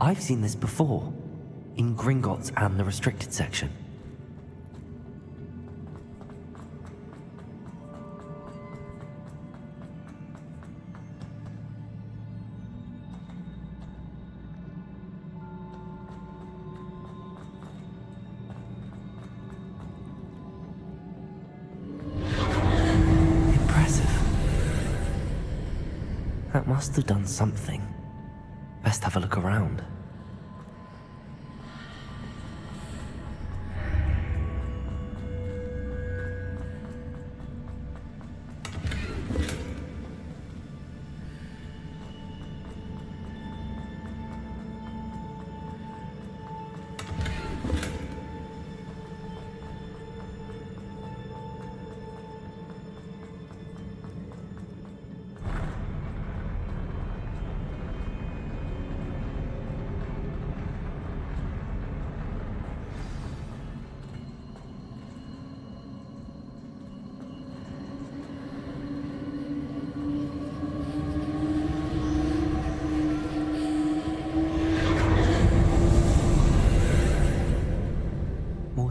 I've seen this before, in Gringotts and the restricted section. That must have done something. Best have a look around.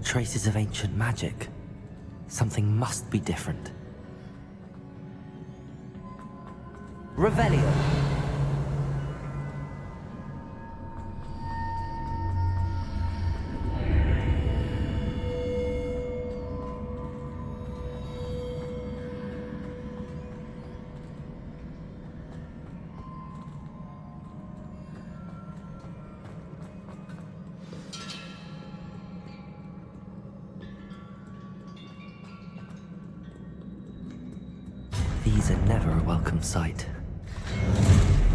Traces of ancient magic. Something must be different. Revelio. These are never a welcome sight.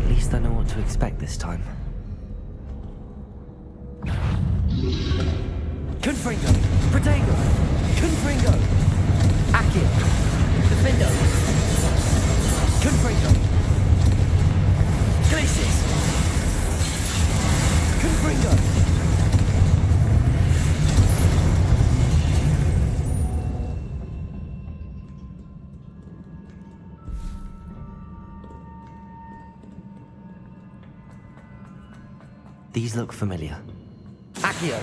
At least I know what to expect this time. Confringo! Protego! Confringo! Accio! Defendo! Confringo! Glacis! Confringo! These look familiar. Accio!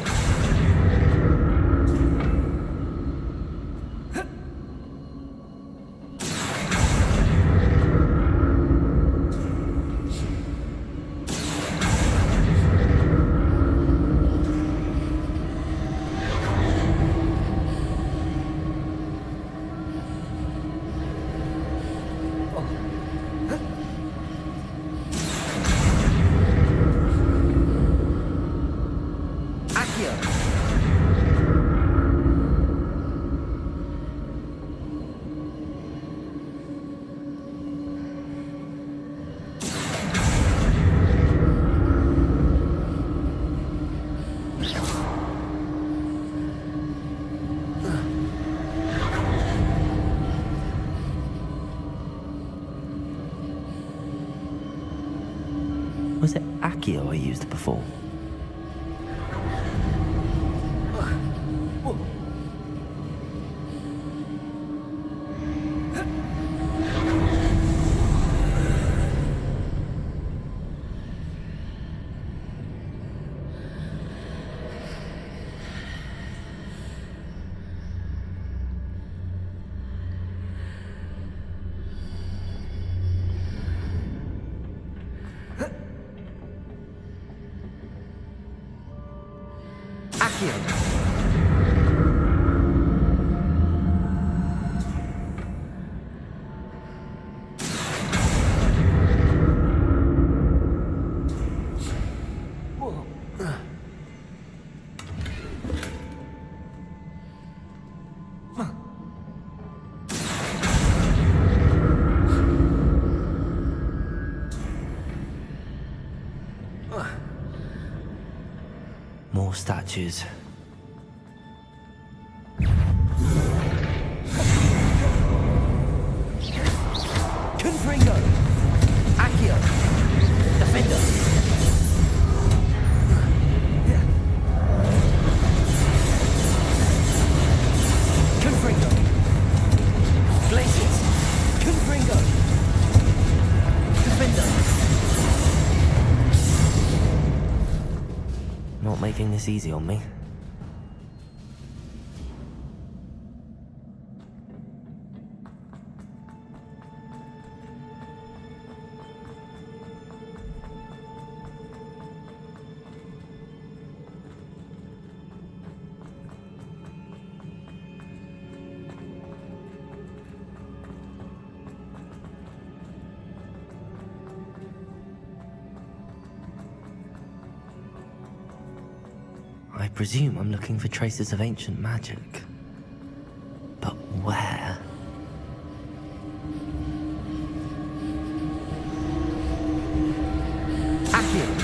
Was it Accio I used before? More statues. Confringo! Accio! Defender! Confringo! Glaciers! Confringo! Defender! taking this easy on me. I presume I'm looking for traces of ancient magic. But where? Accio!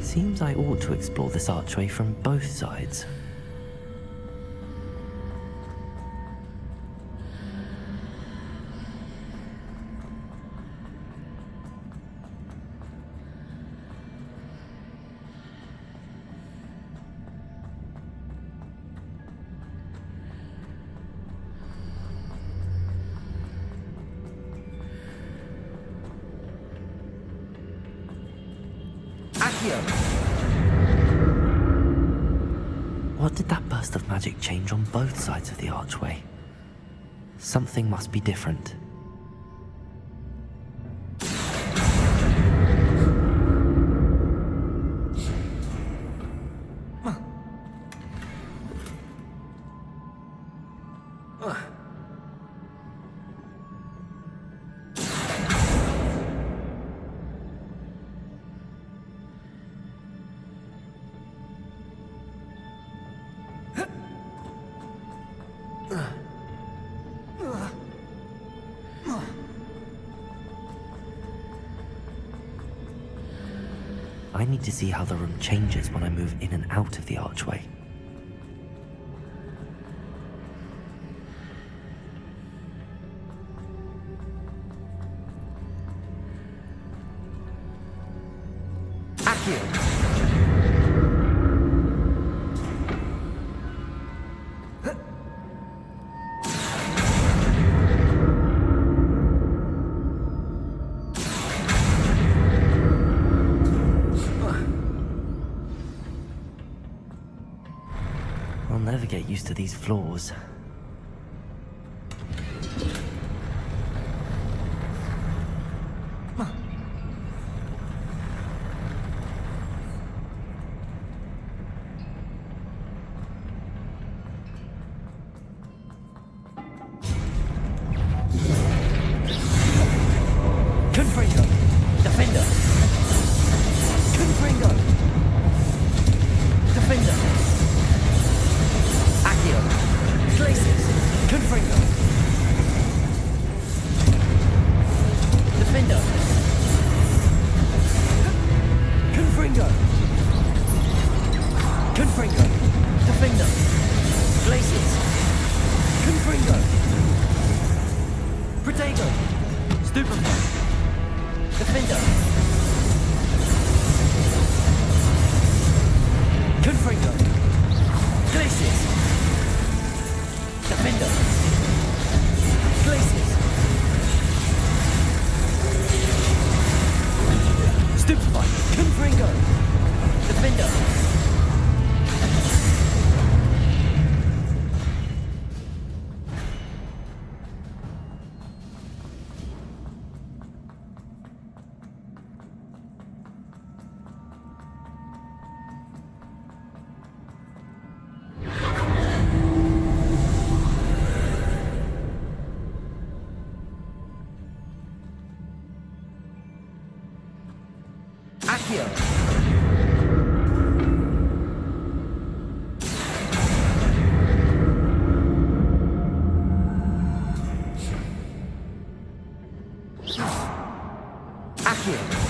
Seems I ought to explore this archway from both sides. What did that burst of magic change on both sides of the archway? Something must be different. I need to see how the room changes when I move in and out of the archway. Accio! I'll never get used to these floors. Confringo! Defender! Confringo! Defender! Accio! Glacis! Confringo! Defender! Confringo! Confringo! Defender! Glacis! Confringo! Protego! Stupefy! Defender! Confringo! Glacis! Defender! Glacis! Stupefy! Confringo! Defender! Accio! Accio!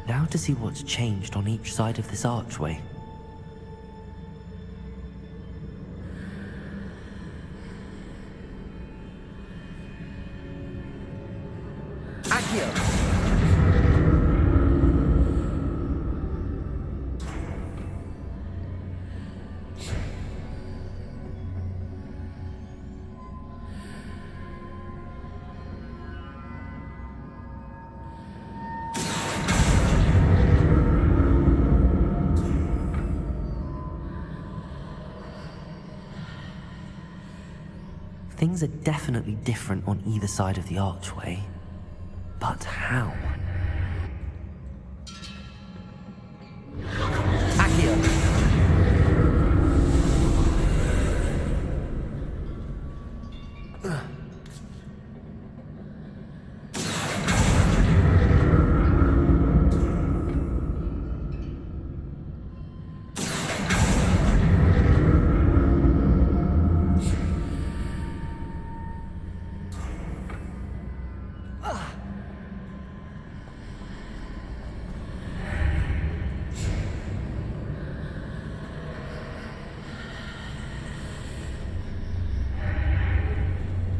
Now to see what's changed on each side of this archway. Accio! Things are definitely different on either side of the archway. But how? Accio!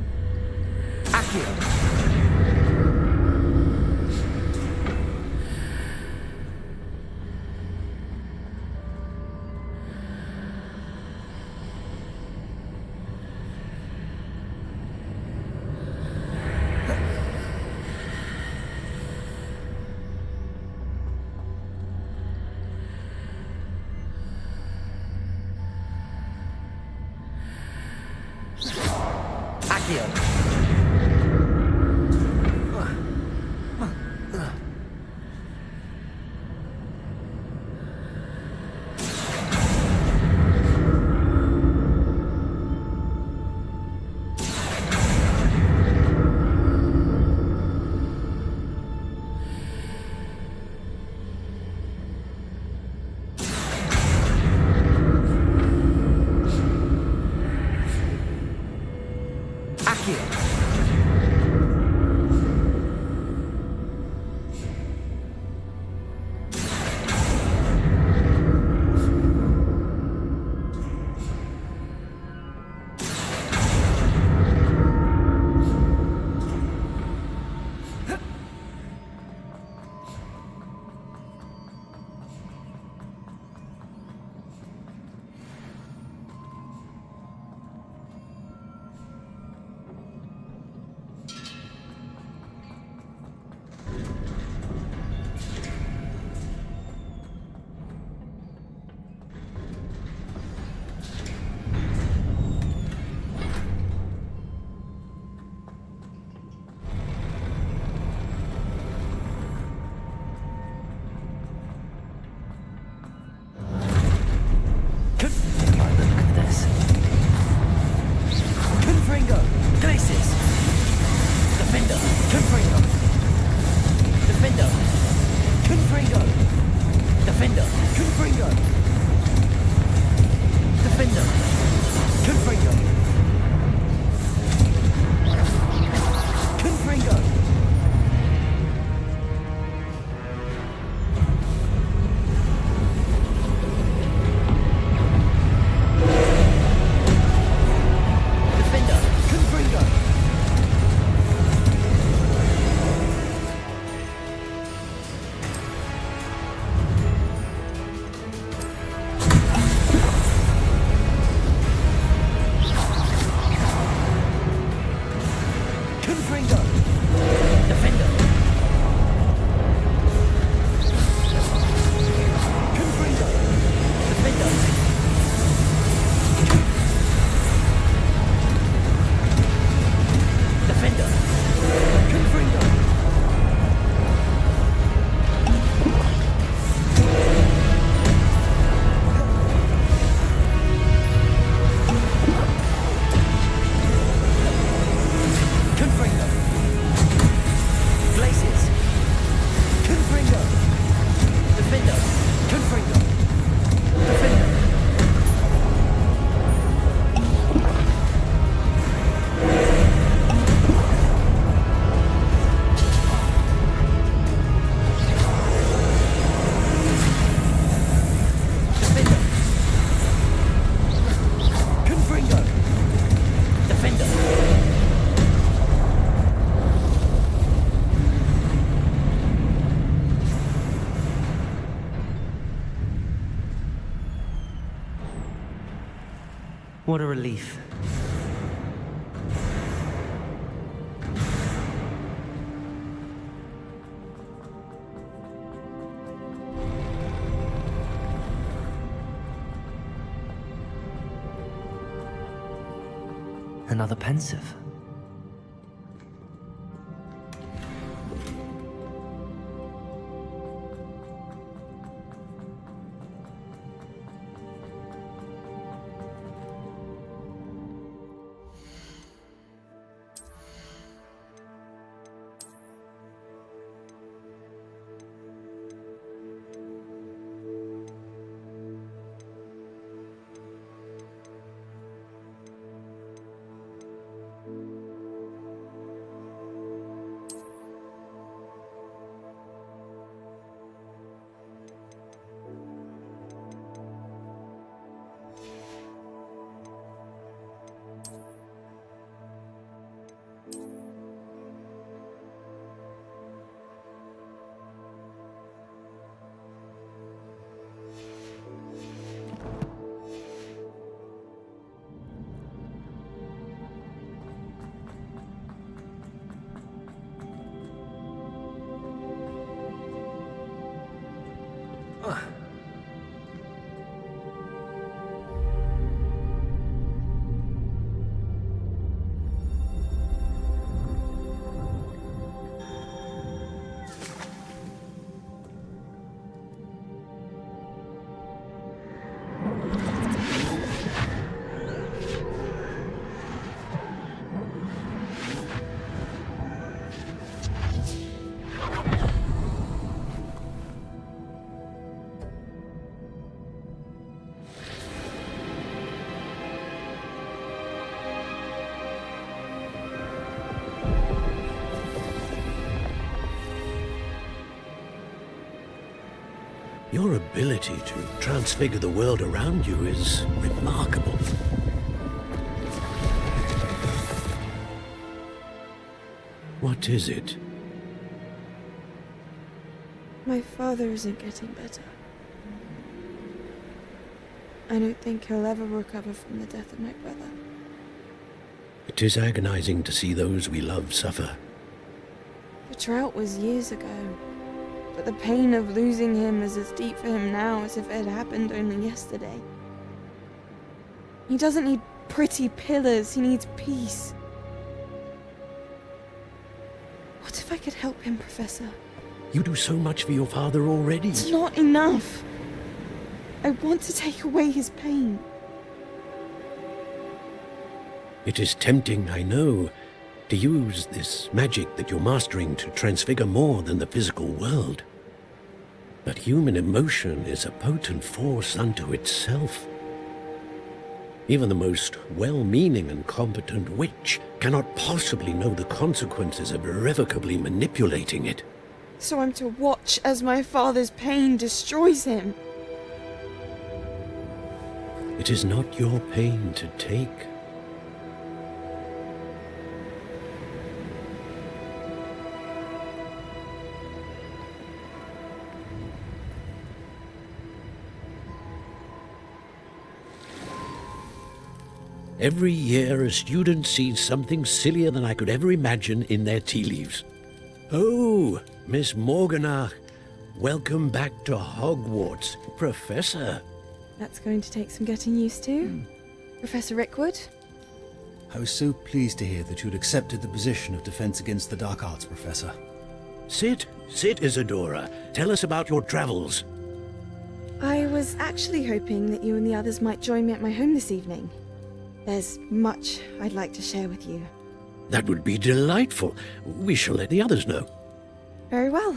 Accio! What a relief. Another pensive. Your ability to transfigure the world around you is remarkable. What is it? My father isn't getting better. I don't think he'll ever recover from the death of my brother. It is agonizing to see those we love suffer. The drought was years ago, but the pain of losing him is as deep for him now as if it had happened only yesterday. He doesn't need pretty pillars, he needs peace. What if I could help him, Professor? You do so much for your father already. It's not enough. I want to take away his pain. It is tempting, I know, to use this magic that you're mastering to transfigure more than the physical world. But human emotion is a potent force unto itself. Even the most well-meaning and competent witch cannot possibly know the consequences of irrevocably manipulating it. So I'm to watch as my father's pain destroys him. It is not your pain to take. Every year a student sees something sillier than I could ever imagine in their tea leaves. Oh, Miss Morganach, welcome back to Hogwarts, Professor. That's going to take some getting used to. Professor Rickwood? I was so pleased to hear that you'd accepted the position of Defense Against the Dark Arts, Professor. Sit, Isadora. Tell us about your travels. I was actually hoping that you and the others might join me at my home this evening. There's much I'd like to share with you. That would be delightful. We shall let the others know. Very well.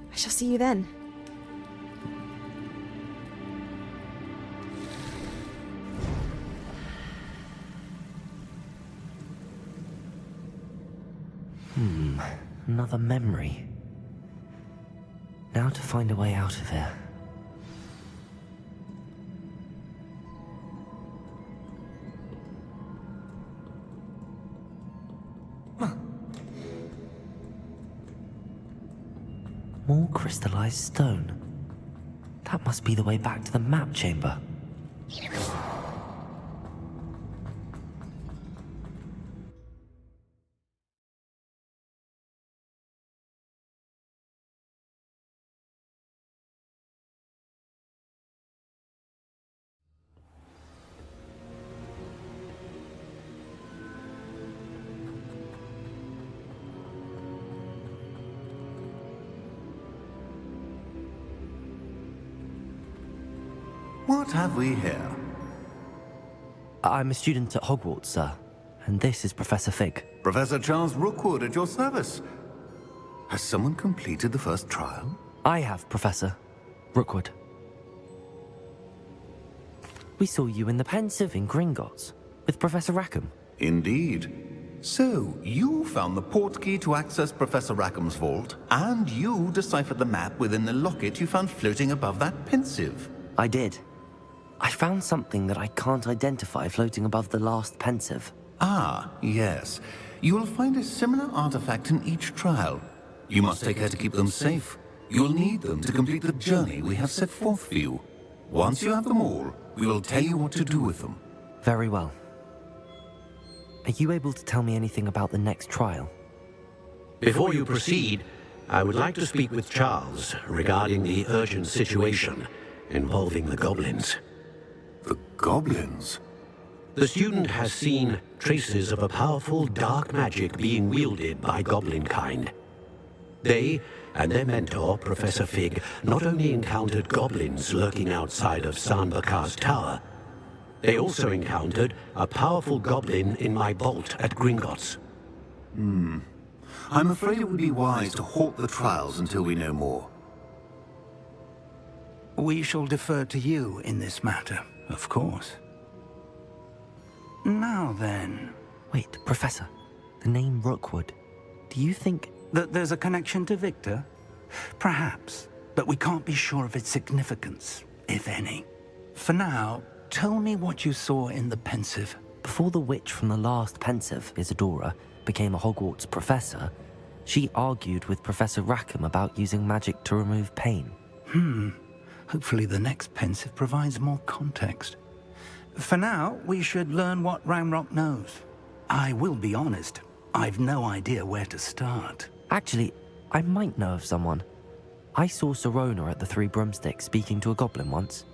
I shall see you then. Another memory. Now to find a way out of here. More crystallized stone. That must be the way back to the map chamber. What have we here? I'm a student at Hogwarts, sir. And this is Professor Fig. Professor Charles Rookwood at your service. Has someone completed the first trial? I have, Professor Rookwood. We saw you in the Pensive in Gringotts with Professor Rackham. Indeed. So, you found the portkey to access Professor Rackham's vault, and you deciphered the map within the locket you found floating above that Pensive. I did. I found something that I can't identify floating above the last Pensive. Ah, yes. You will find a similar artifact in each trial. You must take care to keep them safe. You'll need them to complete the journey we have set forth for you. Once you have them all, we will tell you what to do with them. Very well. Are you able to tell me anything about the next trial? Before you proceed, I would like to speak with Charles regarding the urgent situation involving the goblins. The goblins? The student has seen traces of a powerful dark magic being wielded by goblin kind. They and their mentor, Professor Fig, not only encountered goblins lurking outside of Sanbakar's tower, they also encountered a powerful goblin in my vault at Gringotts. I'm afraid it would be wise to halt the trials until we know more. We shall defer to you in this matter, of course. Now then, Wait, Professor. The name Rookwood. Do you think... that there's a connection to Victor? Perhaps, but we can't be sure of its significance, if any. For now, tell me what you saw in the Pensive. Before the witch from the last Pensive, Isadora, became a Hogwarts professor, she argued with Professor Rackham about using magic to remove pain. Hopefully the next Pensive provides more context. For now, we should learn what Ramrock knows. I will be honest, I've no idea where to start. Actually, I might know of someone. I saw Sirona at the Three Broomsticks speaking to a goblin once.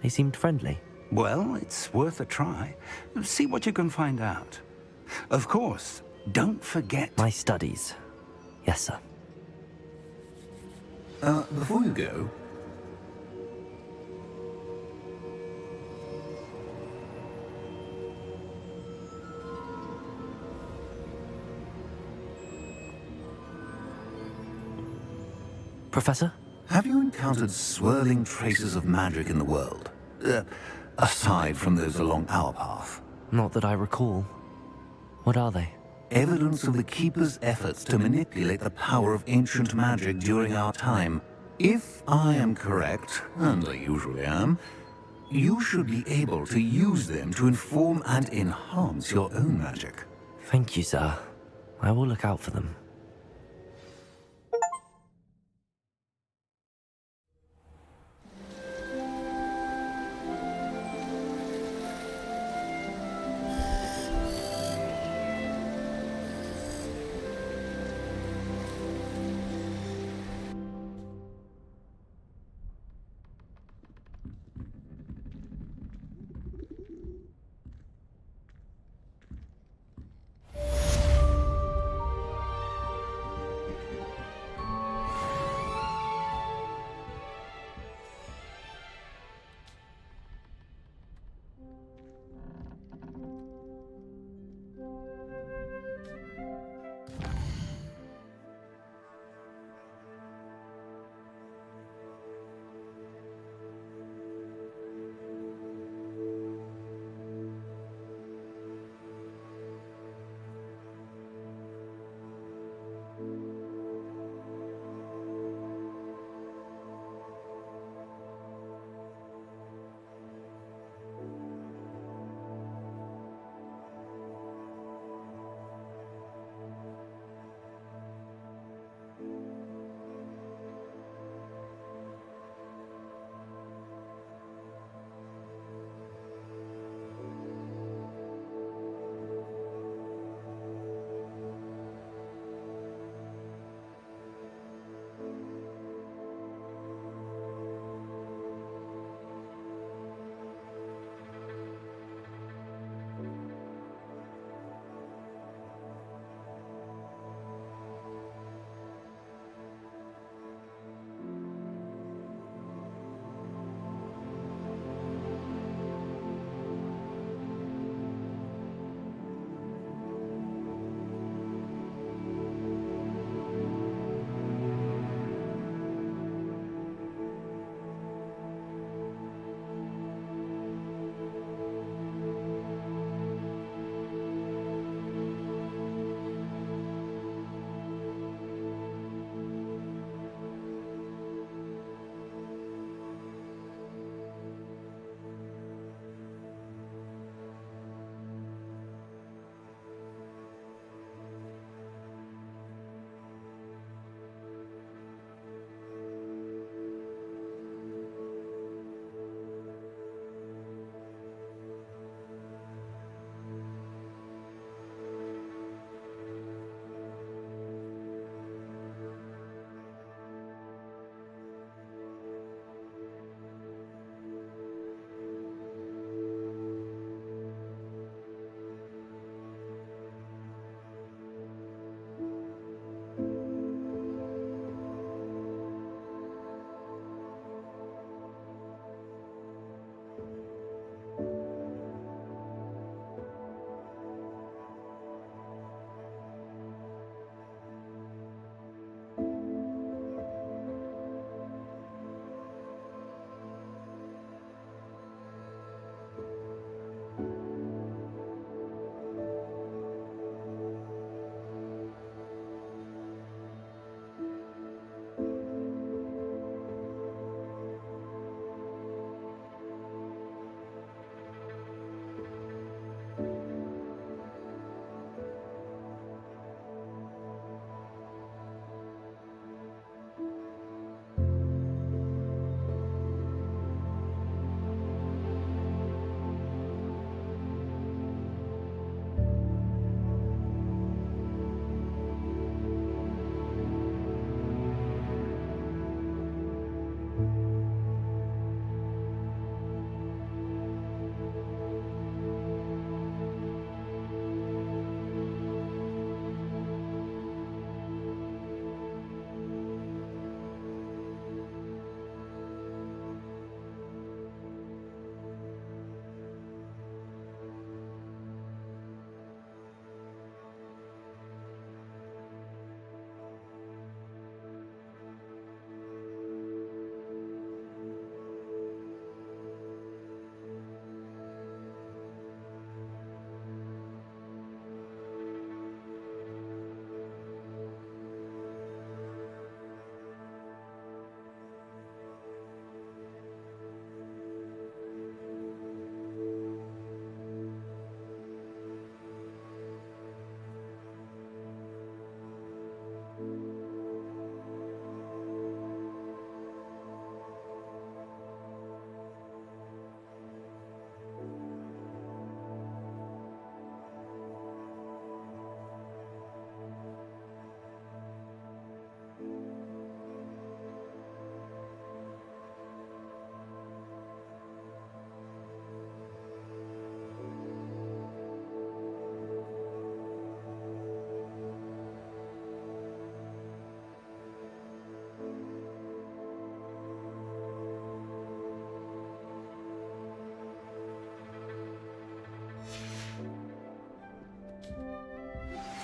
They seemed friendly. Well, it's worth a try. See what you can find out. Of course, don't forget... My studies. Yes, sir. Before you go... Professor? Have you encountered swirling traces of magic in the world? Aside from those along our path. Not that I recall. What are they? Evidence of the Keeper's efforts to manipulate the power of ancient magic during our time. If I am correct, and I usually am, you should be able to use them to inform and enhance your own magic. Thank you, sir. I will look out for them.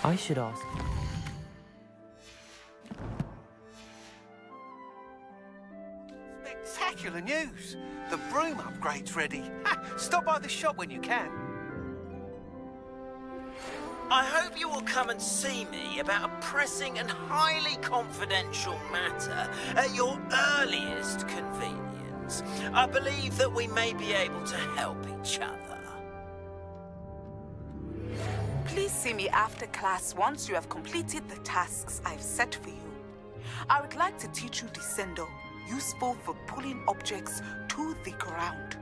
I should ask. Spectacular news! The broom upgrade's ready. Ha! Stop by the shop when you can. I hope you will come and see me about a pressing and highly confidential matter at your earliest convenience. I believe that we may be able to help each other. Please see me after class once you have completed the tasks I've set for you. I would like to teach you Descendo, useful for pulling objects to the ground.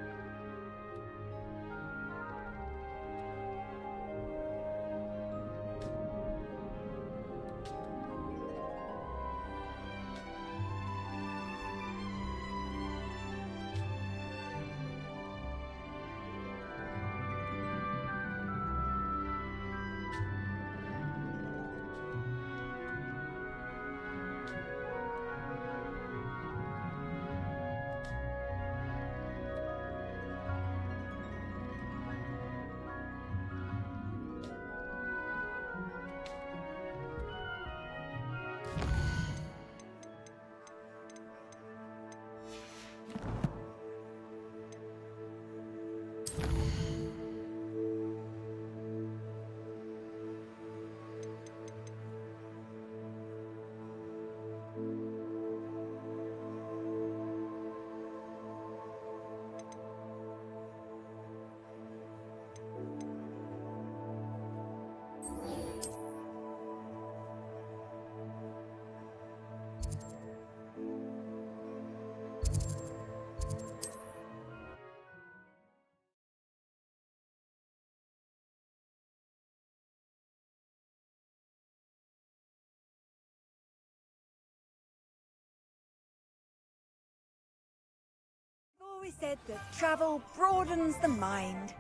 Always said that travel broadens the mind.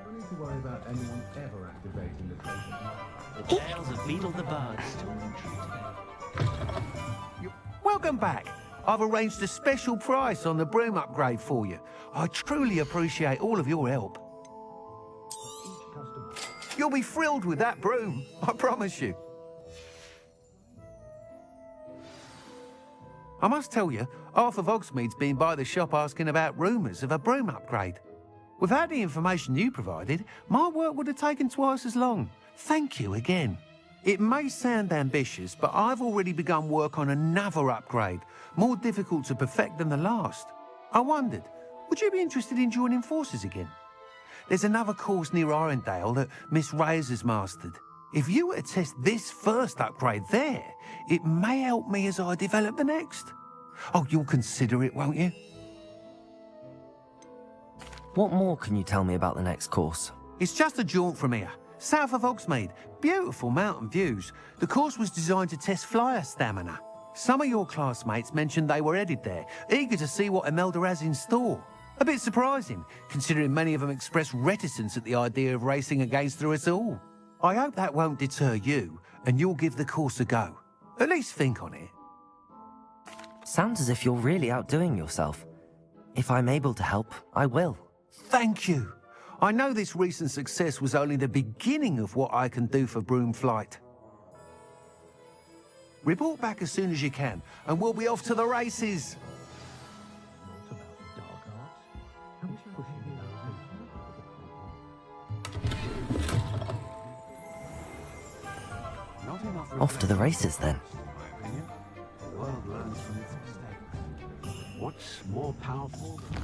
Don't need to worry about anyone ever activating the tape. Tales of Beetle the Bird. Welcome back. I've arranged a special price on the broom upgrade for you. I truly appreciate all of your help. You'll be thrilled with that broom, I promise you. I must tell you, half of Hogsmeade's been by the shop asking about rumours of a broom upgrade. Without the information you provided, my work would have taken twice as long. Thank you again. It may sound ambitious, but I've already begun work on another upgrade, more difficult to perfect than the last. I wondered, would you be interested in joining forces again? There's another course near Arendelle that Miss Reyes has mastered. If you were to test this first upgrade there, it may help me as I develop the next. Oh, you'll consider it, won't you? What more can you tell me about the next course? It's just a jaunt from here, south of Hogsmeade. Beautiful mountain views. The course was designed to test flyer stamina. Some of your classmates mentioned they were headed there, eager to see what Imelda has in store. A bit surprising, considering many of them expressed reticence at the idea of racing against her at all. I hope that won't deter you, and you'll give the course a go. At least think on it. Sounds as if you're really outdoing yourself. If I'm able to help, I will. Thank you. I know this recent success was only the beginning of what I can do for broom flight. Report back as soon as you can, and we'll be off to the races. Off to the races, then. The world learns from its mistakes. What's more powerful than...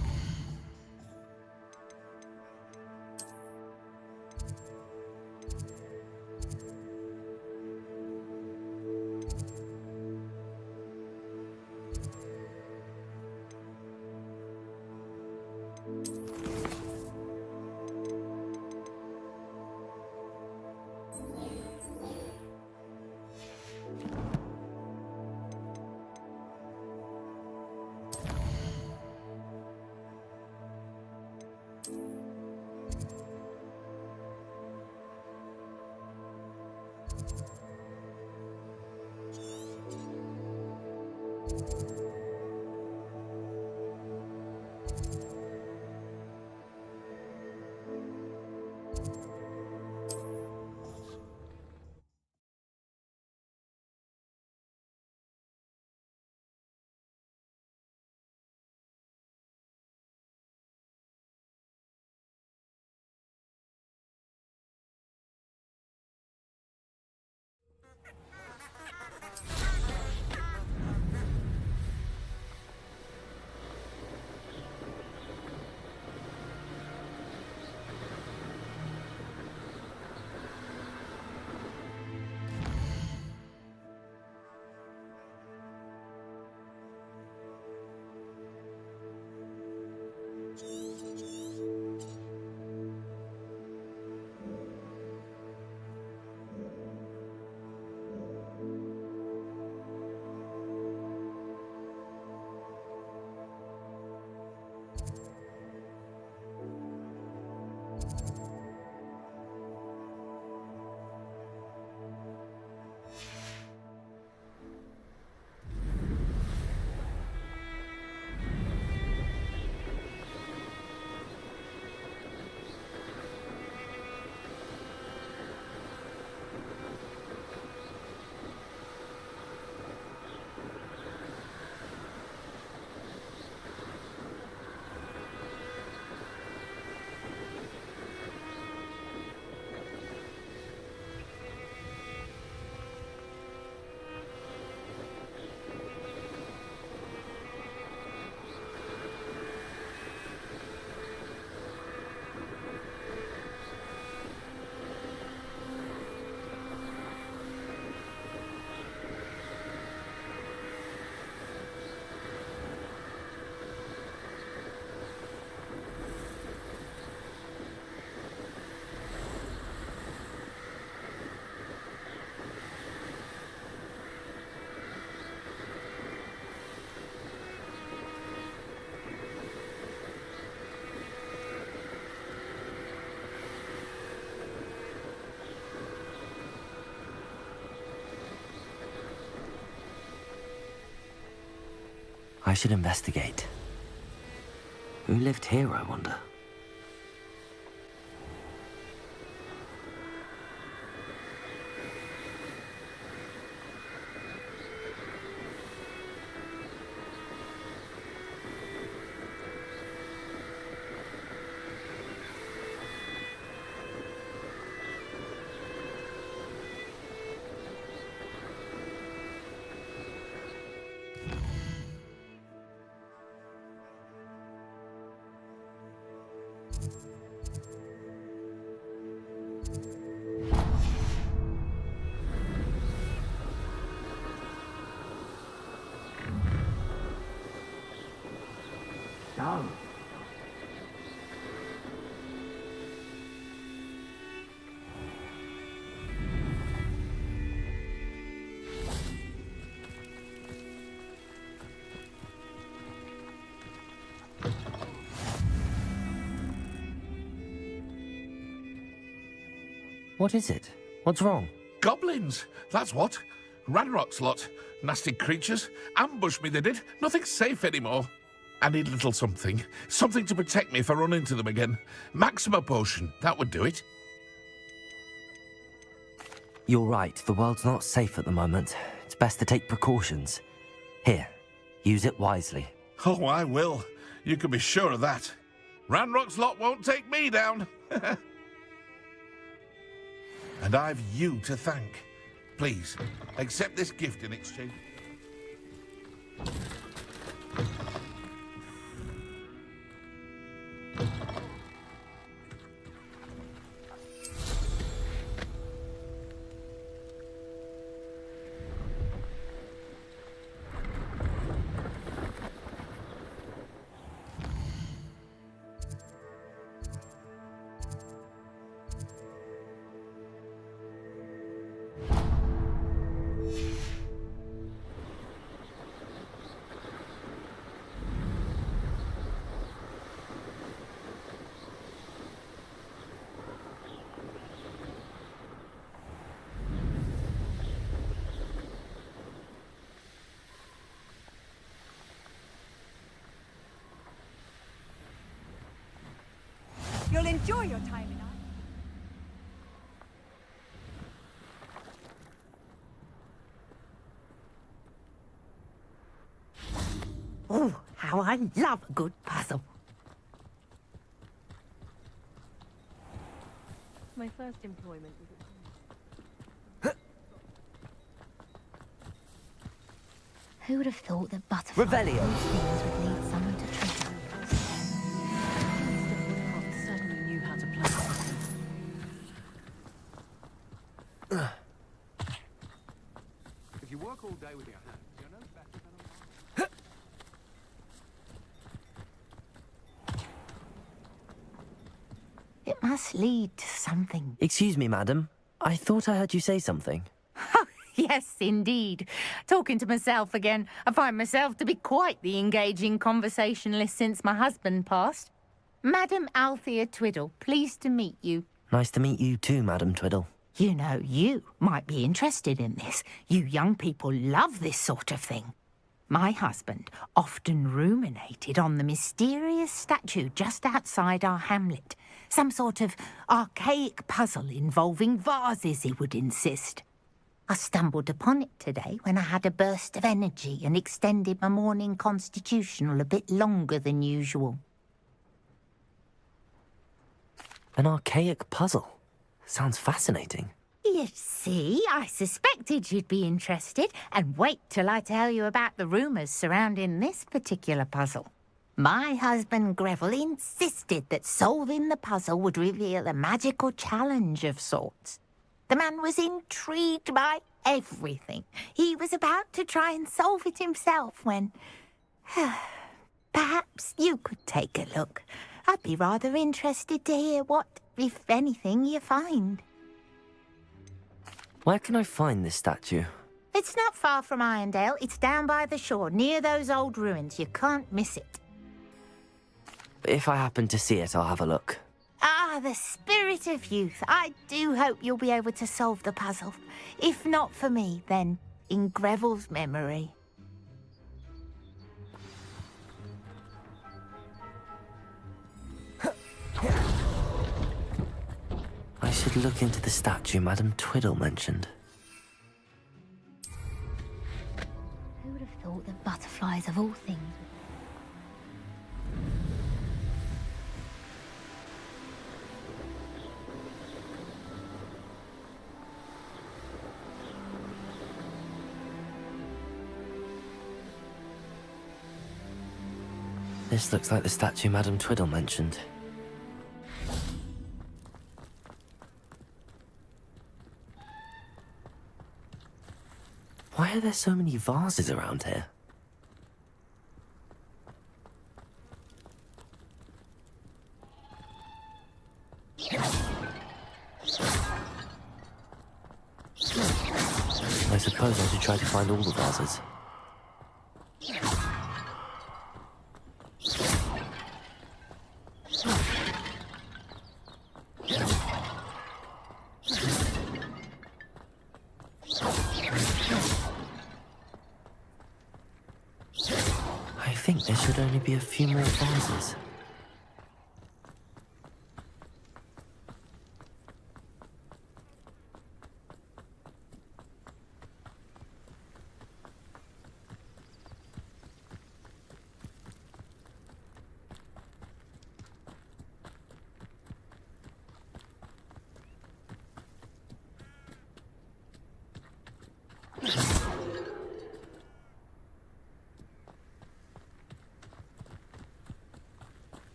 I should investigate. Who lived here, I wonder? Down. What is it? What's wrong? Goblins, that's what. Ranrock's lot. Nasty creatures. Ambushed me, they did. Nothing's safe anymore. I need a little something. Something to protect me if I run into them again. Maxima potion, that would do it. You're right, the world's not safe at the moment. It's best to take precautions. Here, use it wisely. Oh, I will. You can be sure of that. Ranrock's lot won't take me down. And I've you to thank. Please, accept this gift in exchange. You'll enjoy your time in Ireland. Oh, how I love a good puzzle. My first employment was at Who would have thought that butterflies Revelio. and things would lead someone to treasure? certainly knew how to play. If you work all day with your hands, you're no better than a It must lead to something. Excuse me, madam. I thought I heard you say something. Yes, indeed. Talking to myself again. I find myself to be quite the engaging conversationalist since my husband passed. Madam Althea Twiddle, pleased to meet you. Nice to meet you too, Madam Twiddle. You know, you might be interested in this. You young people love this sort of thing. My husband often ruminated on the mysterious statue just outside our hamlet. Some sort of archaic puzzle involving vases, he would insist. I stumbled upon it today when I had a burst of energy and extended my morning constitutional a bit longer than usual. An archaic puzzle. Sounds fascinating. You see, I suspected you'd be interested, and wait till I tell you about the rumours surrounding this particular puzzle. My husband Greville insisted that solving the puzzle would reveal a magical challenge of sorts. The man was intrigued by everything. He was about to try and solve it himself when... Perhaps you could take a look. I'd be rather interested to hear what, if anything, you find. Where can I find this statue? It's not far from Irondale. It's down by the shore, near those old ruins. You can't miss it. If I happen to see it, I'll have a look. Ah, the spirit of youth. I do hope you'll be able to solve the puzzle. If not for me, then in Greville's memory. should look into the statue Madame Twiddle mentioned. Who would have thought that butterflies of all things would... This looks like the statue Madame Twiddle mentioned. Why are there so many vases around here? I suppose I should try to find all the vases. I think there should only be a few more vases.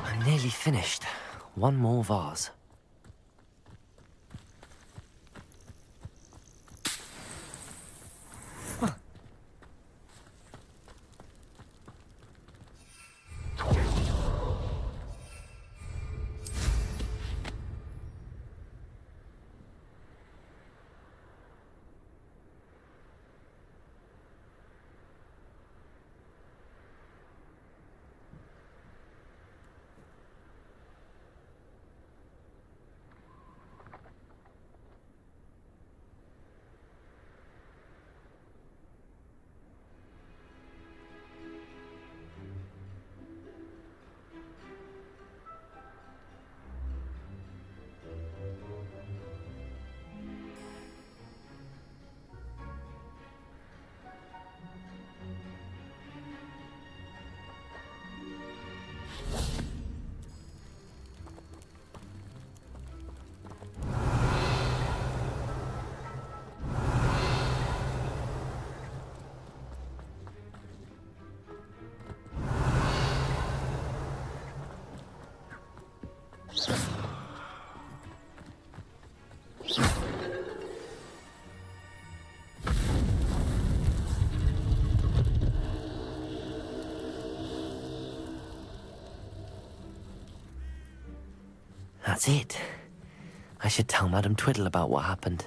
I'm nearly finished. One more vase. That's it. I should tell Madame Twiddle about what happened.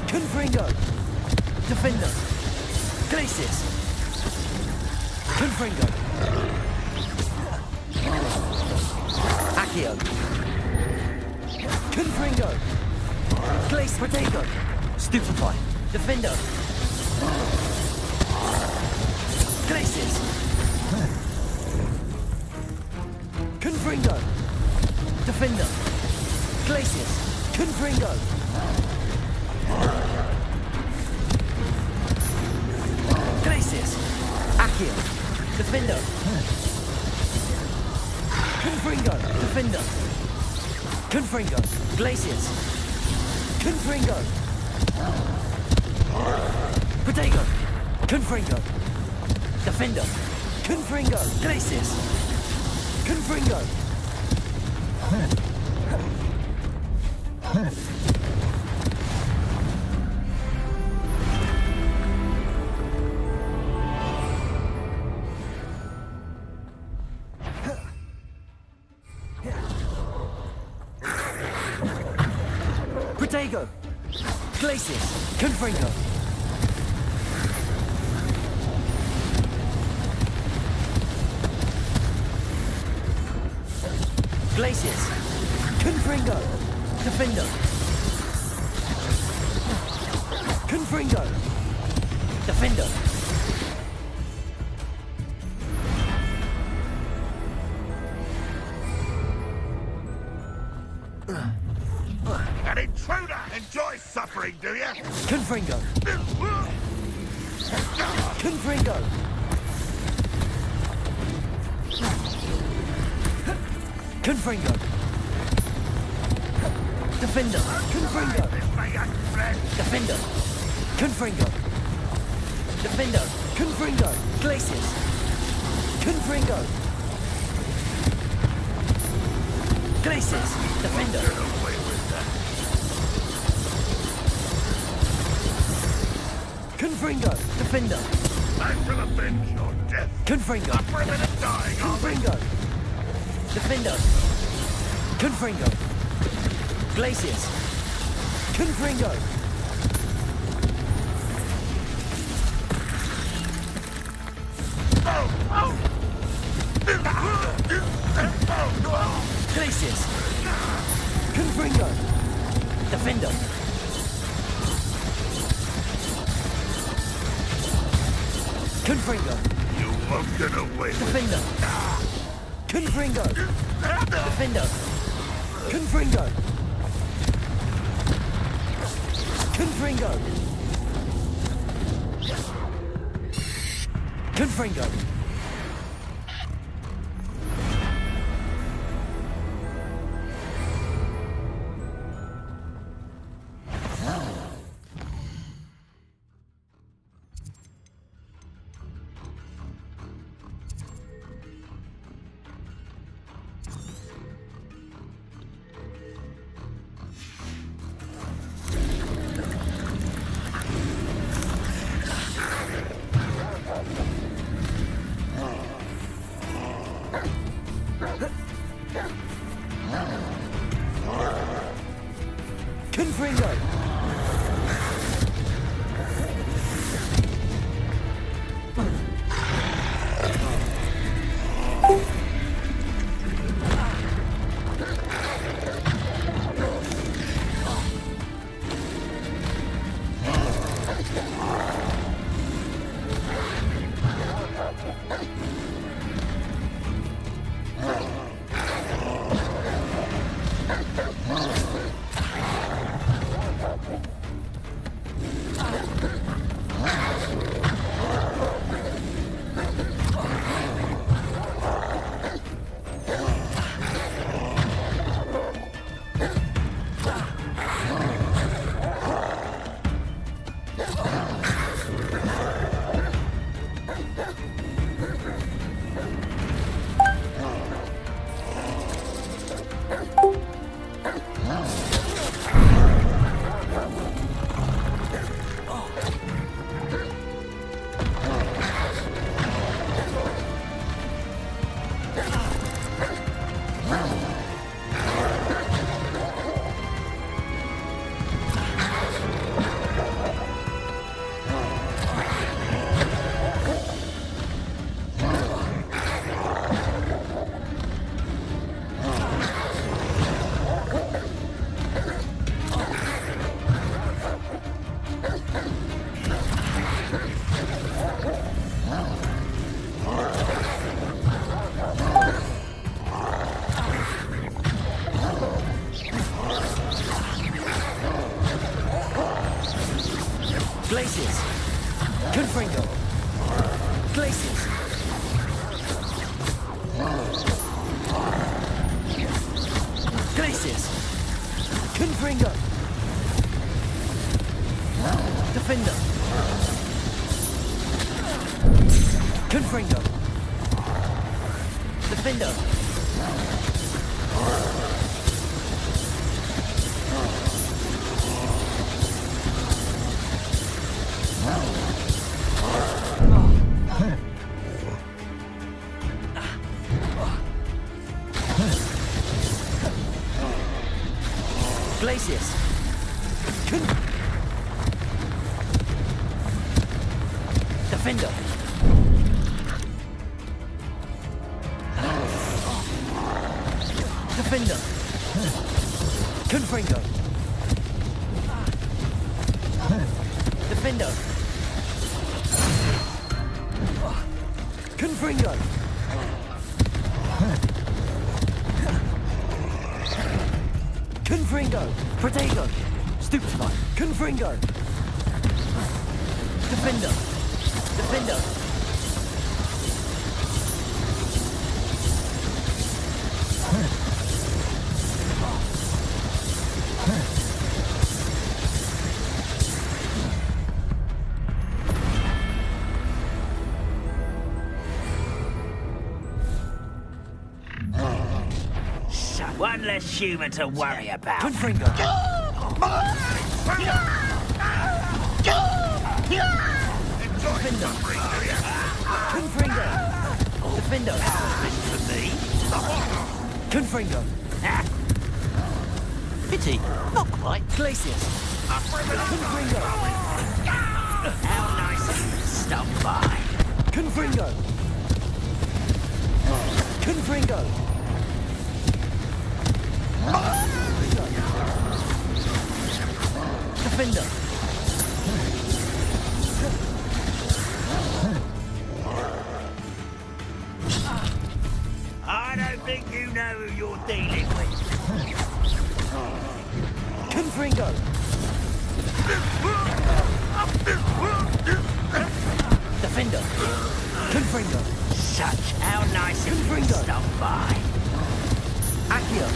Confringo! Defender! Glacis! Confringo! Accio! Confringo! Glace Protego! Stupefy! Defender! Glacis! Confringo! Defender! Glacis! Confringo! Glacis! Accio! Defender! Confringo! Defender! Confringo! Glacis! Confringo! Protego! Confringo! Defender! Confringo! Glacis! Confringo! Protego! Glacis! Confringo! Glacius. Confringo. Defender. Confringo. Defender. An intruder! Enjoy suffering, do you? Confringo. Confringo. Confringo. Defender. Confringo. Defender. Confringo. Defender. Confringo. Glacius. Confringo. Glacius. Defender. Confringo. Defender. I shall avenge your death. Confringo. Up for a minute dying, are we? Confringo. Defender. Confringo. Glacius. Confringo. Glacius. Confringo. Defender. Confringo. You won't get away with Defender. Confringo. Defender. Confringo. Confringo. Confringo. Confringo. Glacius. Confringo. Glacius. Glacius. Confringo. Defender. Confringo. Defender. Glacius. Defender. Defender. Confringo. Defender. Confringo. Confringo. Protego. Stupefy. Confringo. Defender. Defender. So one less human to worry about. Confringo. Defender. Confringo. Defender. For me? Confringo. Pity. Not quite. Glacius. Confringo. How nice of you to stop by. Confringo. Confringo. Defender. I don't think you know who you're dealing with. Confringo. Defender. Confringo. Such how nice of you to Confringo. stop by. Accio.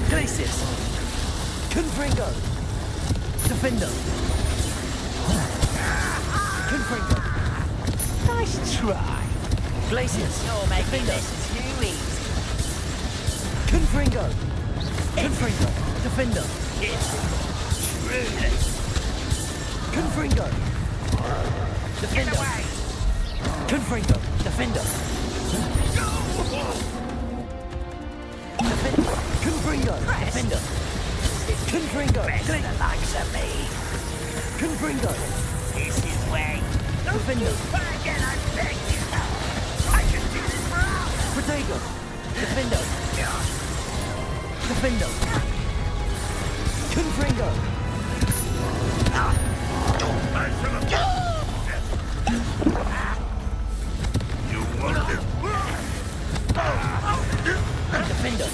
Glacius. Confringo. Defender. Confringo. Nice try. Glacius. You're making Defender. this too easy. Confringo. Confringo. Defender. It's truly. Confringo. Get Defender. away. Confringo. Defender. Defender. Confringo. Defender. Confringo. Best the likes of me. Confringo. This is way. Defender. Again, I beg you. I can do this for hours. Protego. Defender. Defender. Confringo. Don't mess with him. You want it? Defender.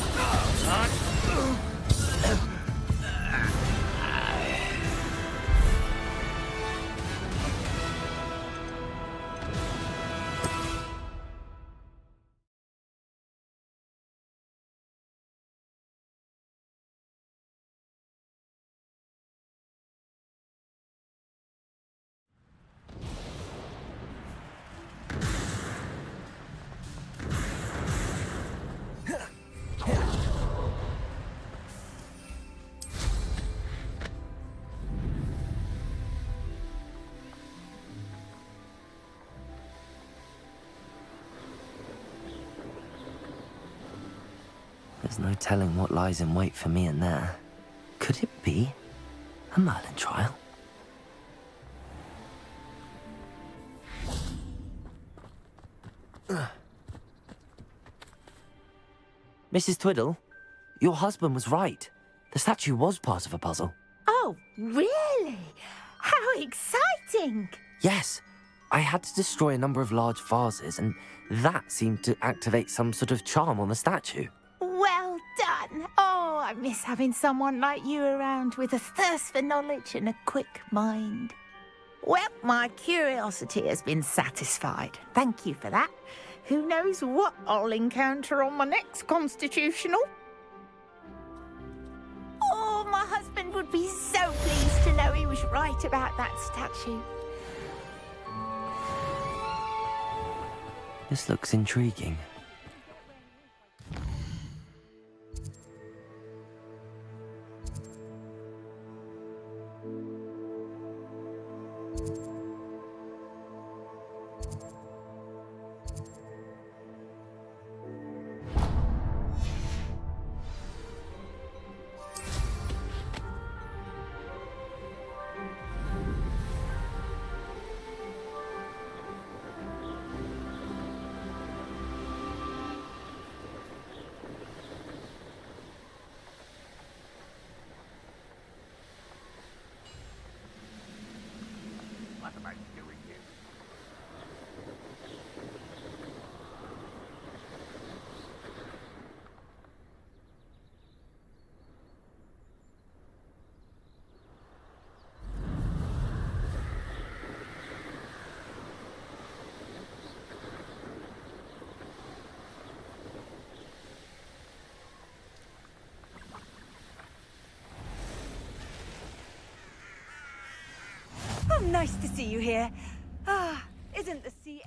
There's no telling what lies in wait for me in there. Could it be a Merlin trial? Mrs. Twiddle, your husband was right. The statue was part of a puzzle. Oh, really? How exciting! Yes, I had to destroy a number of large vases, and that seemed to activate some sort of charm on the statue. Well done. Oh, I miss having someone like you around with a thirst for knowledge and a quick mind. Well, my curiosity has been satisfied. Thank you for that. Who knows what I'll encounter on my next constitutional? Oh, my husband would be so pleased to know he was right about that statue. This looks intriguing. Nice to see you here. Ah, isn't the sea...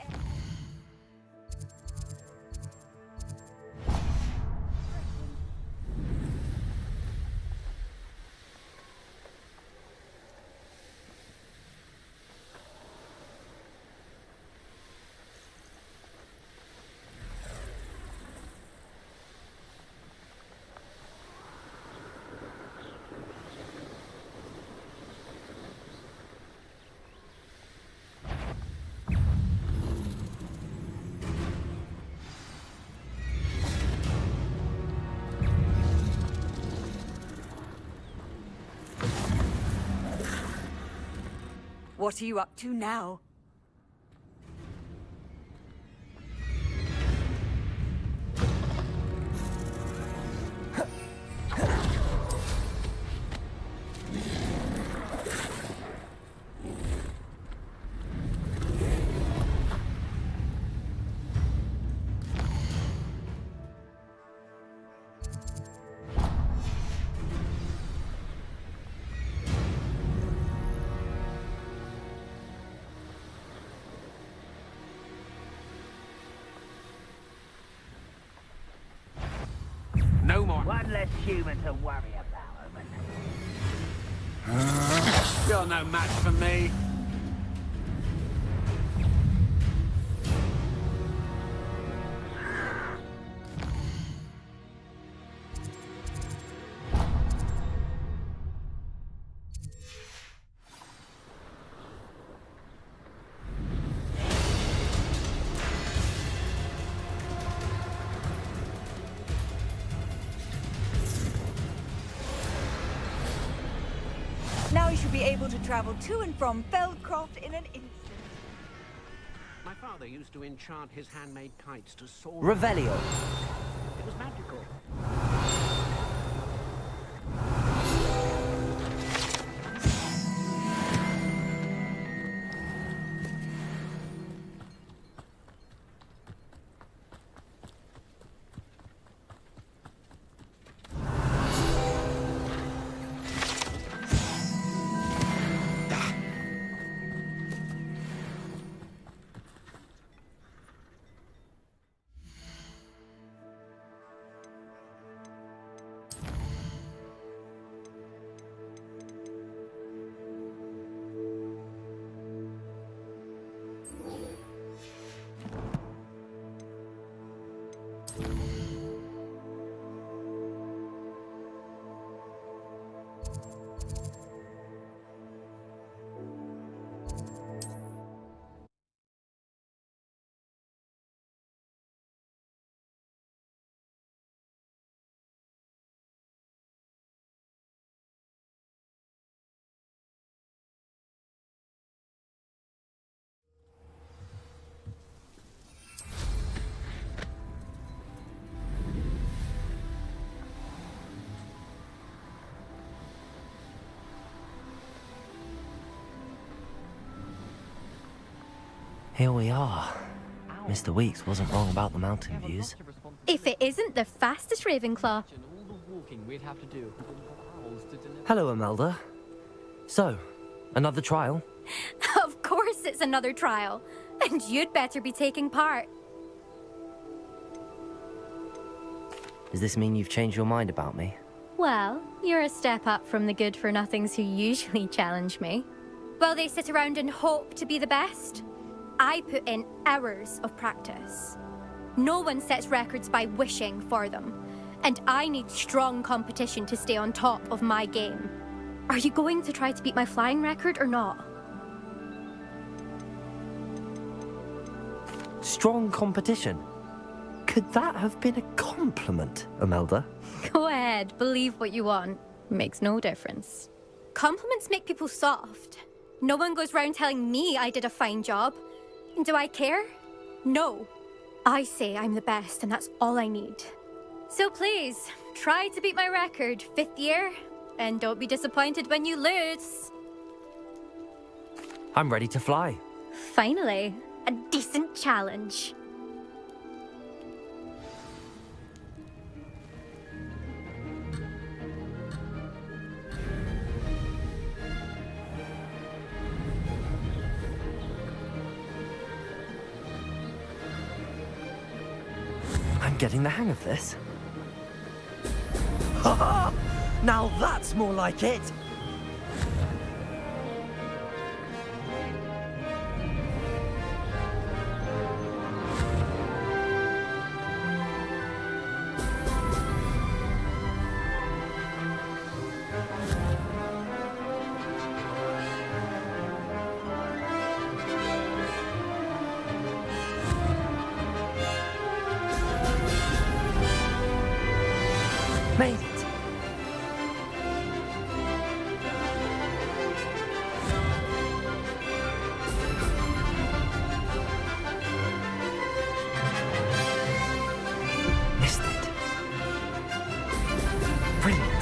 What are you up to now? No more. One less human to worry about, You're no match for me. Now you should be able to travel to and from Feldcroft in an instant. My father used to enchant his handmade kites to soar. Revelio. It was magical. Here we are. Mr. Weeks wasn't wrong about the mountain views. If it isn't the fastest Ravenclaw. Hello, Imelda. So, another trial? Of course it's another trial. And you'd better be taking part. Does this mean you've changed your mind about me? Well, you're a step up from the good-for-nothings who usually challenge me. While they sit around and hope to be the best, I put in hours of practice. No one sets records by wishing for them, and I need strong competition to stay on top of my game. Are you going to try to beat my flying record or not? Strong competition? Could that have been a compliment, Imelda? Go ahead, believe what you want. Makes no difference. Compliments make people soft. No one goes round telling me I did a fine job. Do I care? No. I say I'm the best, and that's all I need. So please, try to beat my record, 5th year, and don't be disappointed when you lose. I'm ready to fly. Finally, a decent challenge. I'm getting the hang of this. Ha ha! Now that's more like it! Made it! Missed it. Brilliant.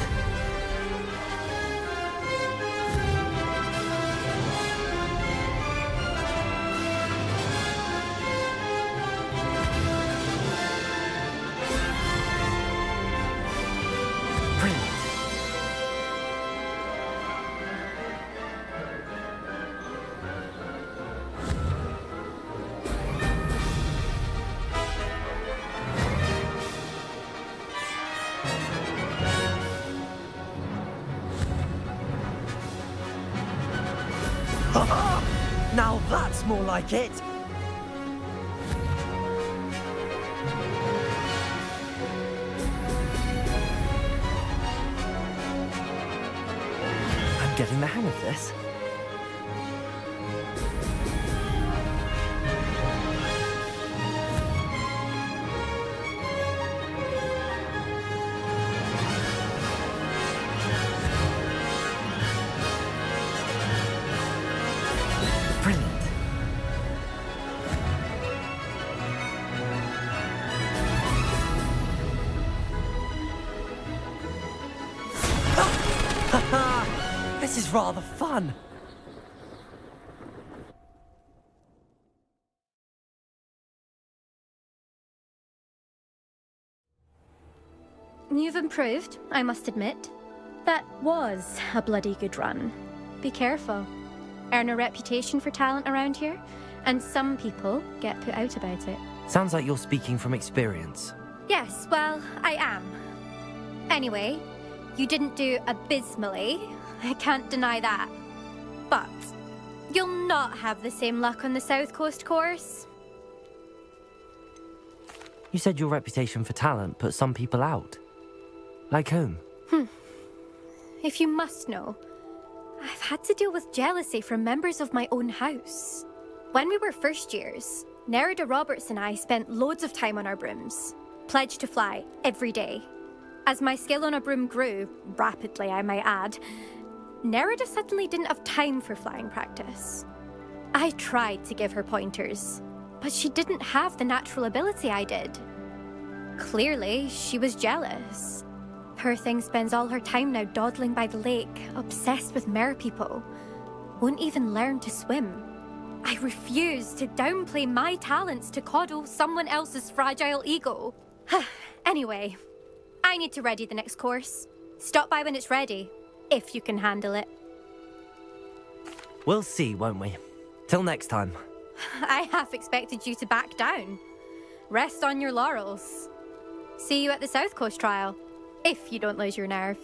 Brilliant. Ha-ha! Now that's more like it! I'm getting the hang of this. Brilliant. Ha! This is rather fun. You've improved, I must admit. That was a bloody good run. Be careful. Earn a reputation for talent around here, and some people get put out about it. Sounds like you're speaking from experience. Yes, well, I am. Anyway, you didn't do abysmally. I can't deny that. But you'll not have the same luck on the South Coast course. You said your reputation for talent put some people out. Like whom? If you must know, I've had to deal with jealousy from members of my own house. When we were first years, Nerida Roberts and I spent loads of time on our brooms, pledged to fly every day. As my skill on a broom grew, rapidly I might add, Nerida suddenly didn't have time for flying practice. I tried to give her pointers, but she didn't have the natural ability I did. Clearly, she was jealous. Poor thing spends all her time now dawdling by the lake, obsessed with merpeople. Won't even learn to swim. I refuse to downplay my talents to coddle someone else's fragile ego. Anyway, I need to ready the next course. Stop by when it's ready, if you can handle it. We'll see, won't we? Till next time. I half expected you to back down. Rest on your laurels. See you at the South Coast trial, if you don't lose your nerve.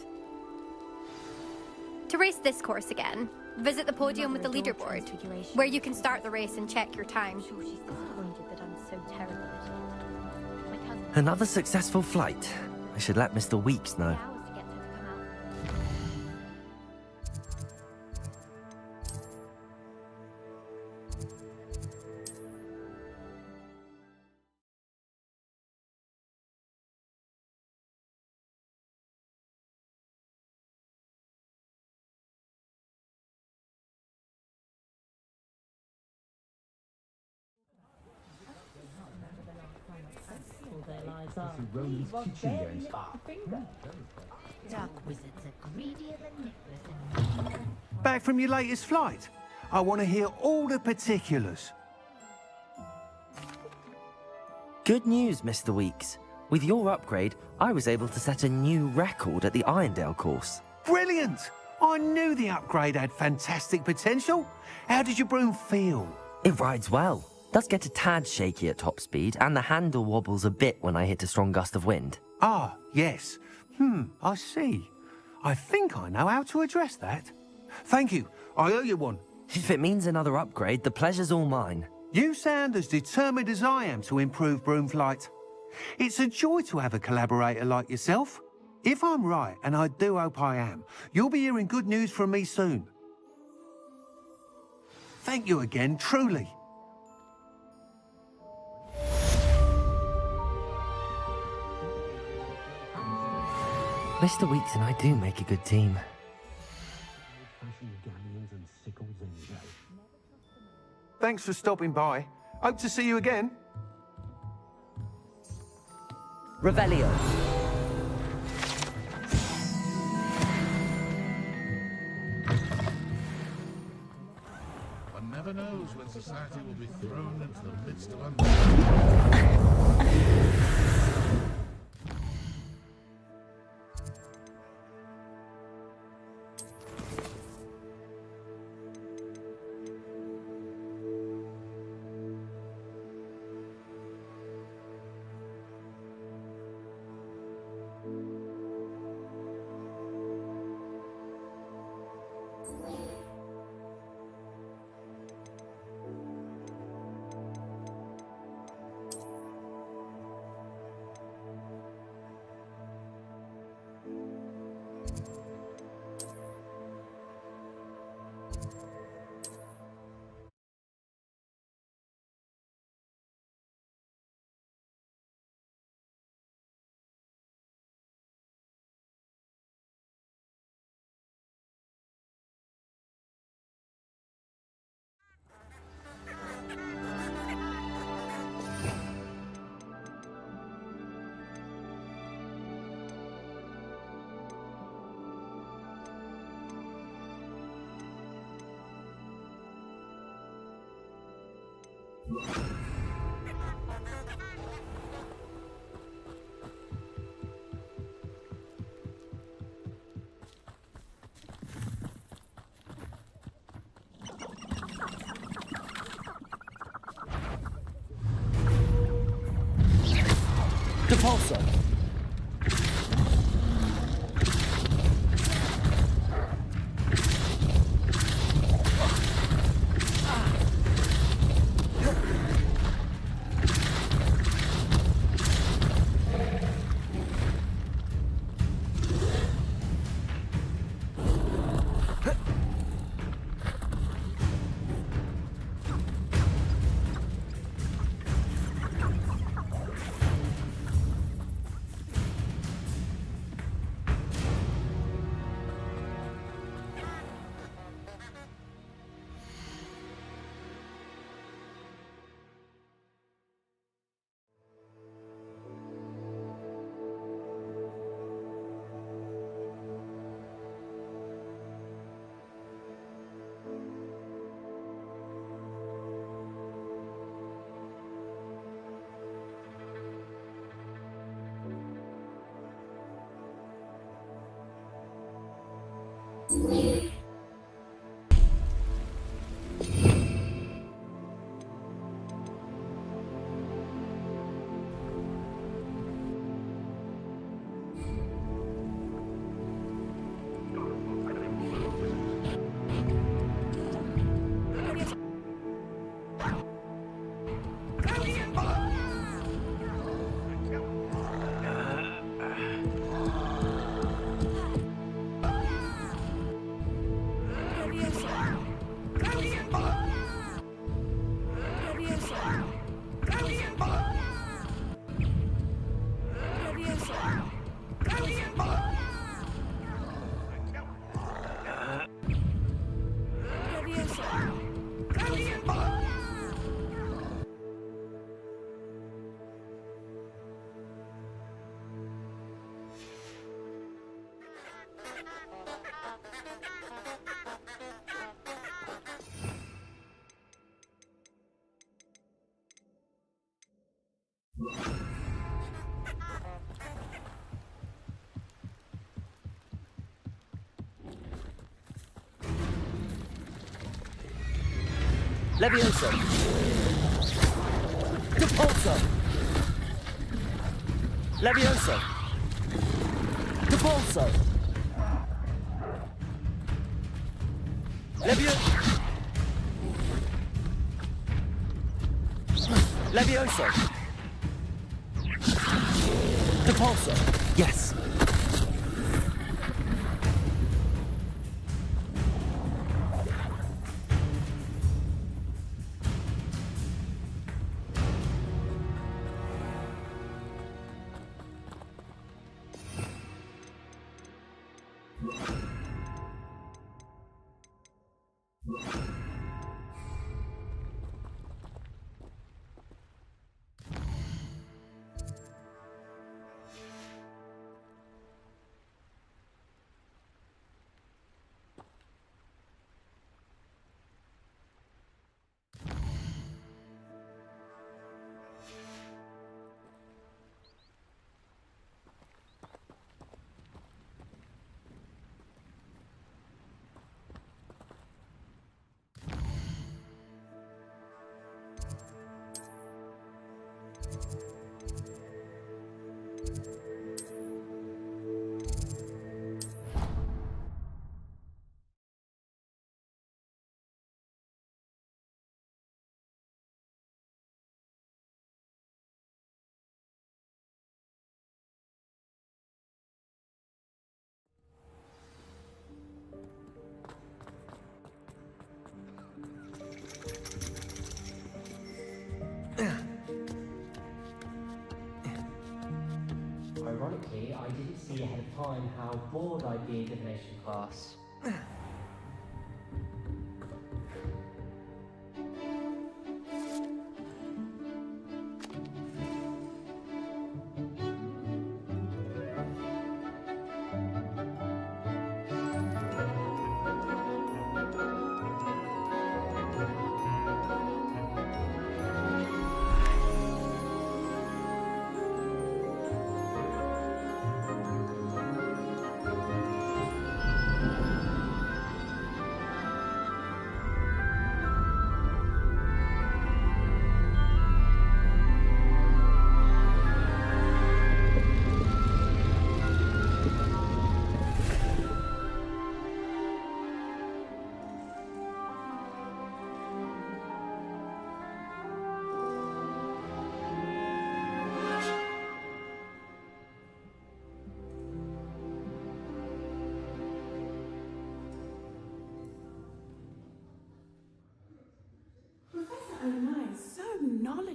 To race this course again, visit the podium with the leaderboard, where you can start the race and check your time. Another successful flight. I should let Mr. Weeks know. Dark wizards are greedier than necklace. Back from your latest flight? I want to hear all the particulars. Good news, Mr. Weeks. With your upgrade, I was able to set a new record at the Irondale course. Brilliant! I knew the upgrade had fantastic potential. How did your broom feel? It rides well. Does get a tad shaky at top speed, and the handle wobbles a bit when I hit a strong gust of wind. Ah, yes. I see. I think I know how to address that. Thank you. I owe you one. If it means another upgrade, the pleasure's all mine. You sound as determined as I am to improve broom flight. It's a joy to have a collaborator like yourself. If I'm right, and I do hope I am, you'll be hearing good news from me soon. Thank you again, truly. Mr. Weeks and I do make a good team. Thanks for stopping by. Hope to see you again. Revelio. One never knows when society will be thrown into the midst of unrest. Depulso. Levioso. Depulso! Levioso! Depulso! Levioso! Depulso! Yes. Ironically, I didn't see ahead of time how bored I'd be in divination class.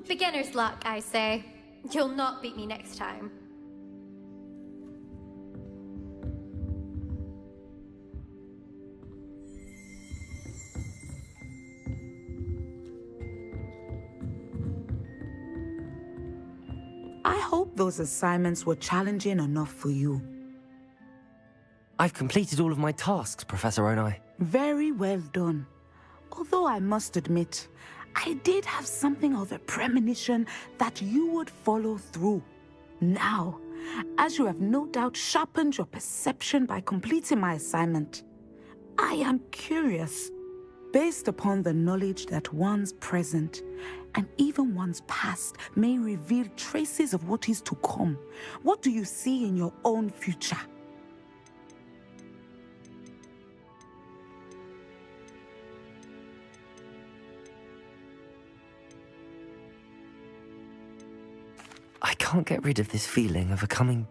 Beginner's luck, I say. You'll not beat me next time. I hope those assignments were challenging enough for you. I've completed all of my tasks, Professor Onai. Very well done. Although I must admit, I did have something of a premonition that you would follow through. Now, as you have no doubt sharpened your perception by completing my assignment, I am curious, based upon the knowledge that one's present and even one's past may reveal traces of what is to come. What do you see in your own future? I can't get rid of this feeling of a coming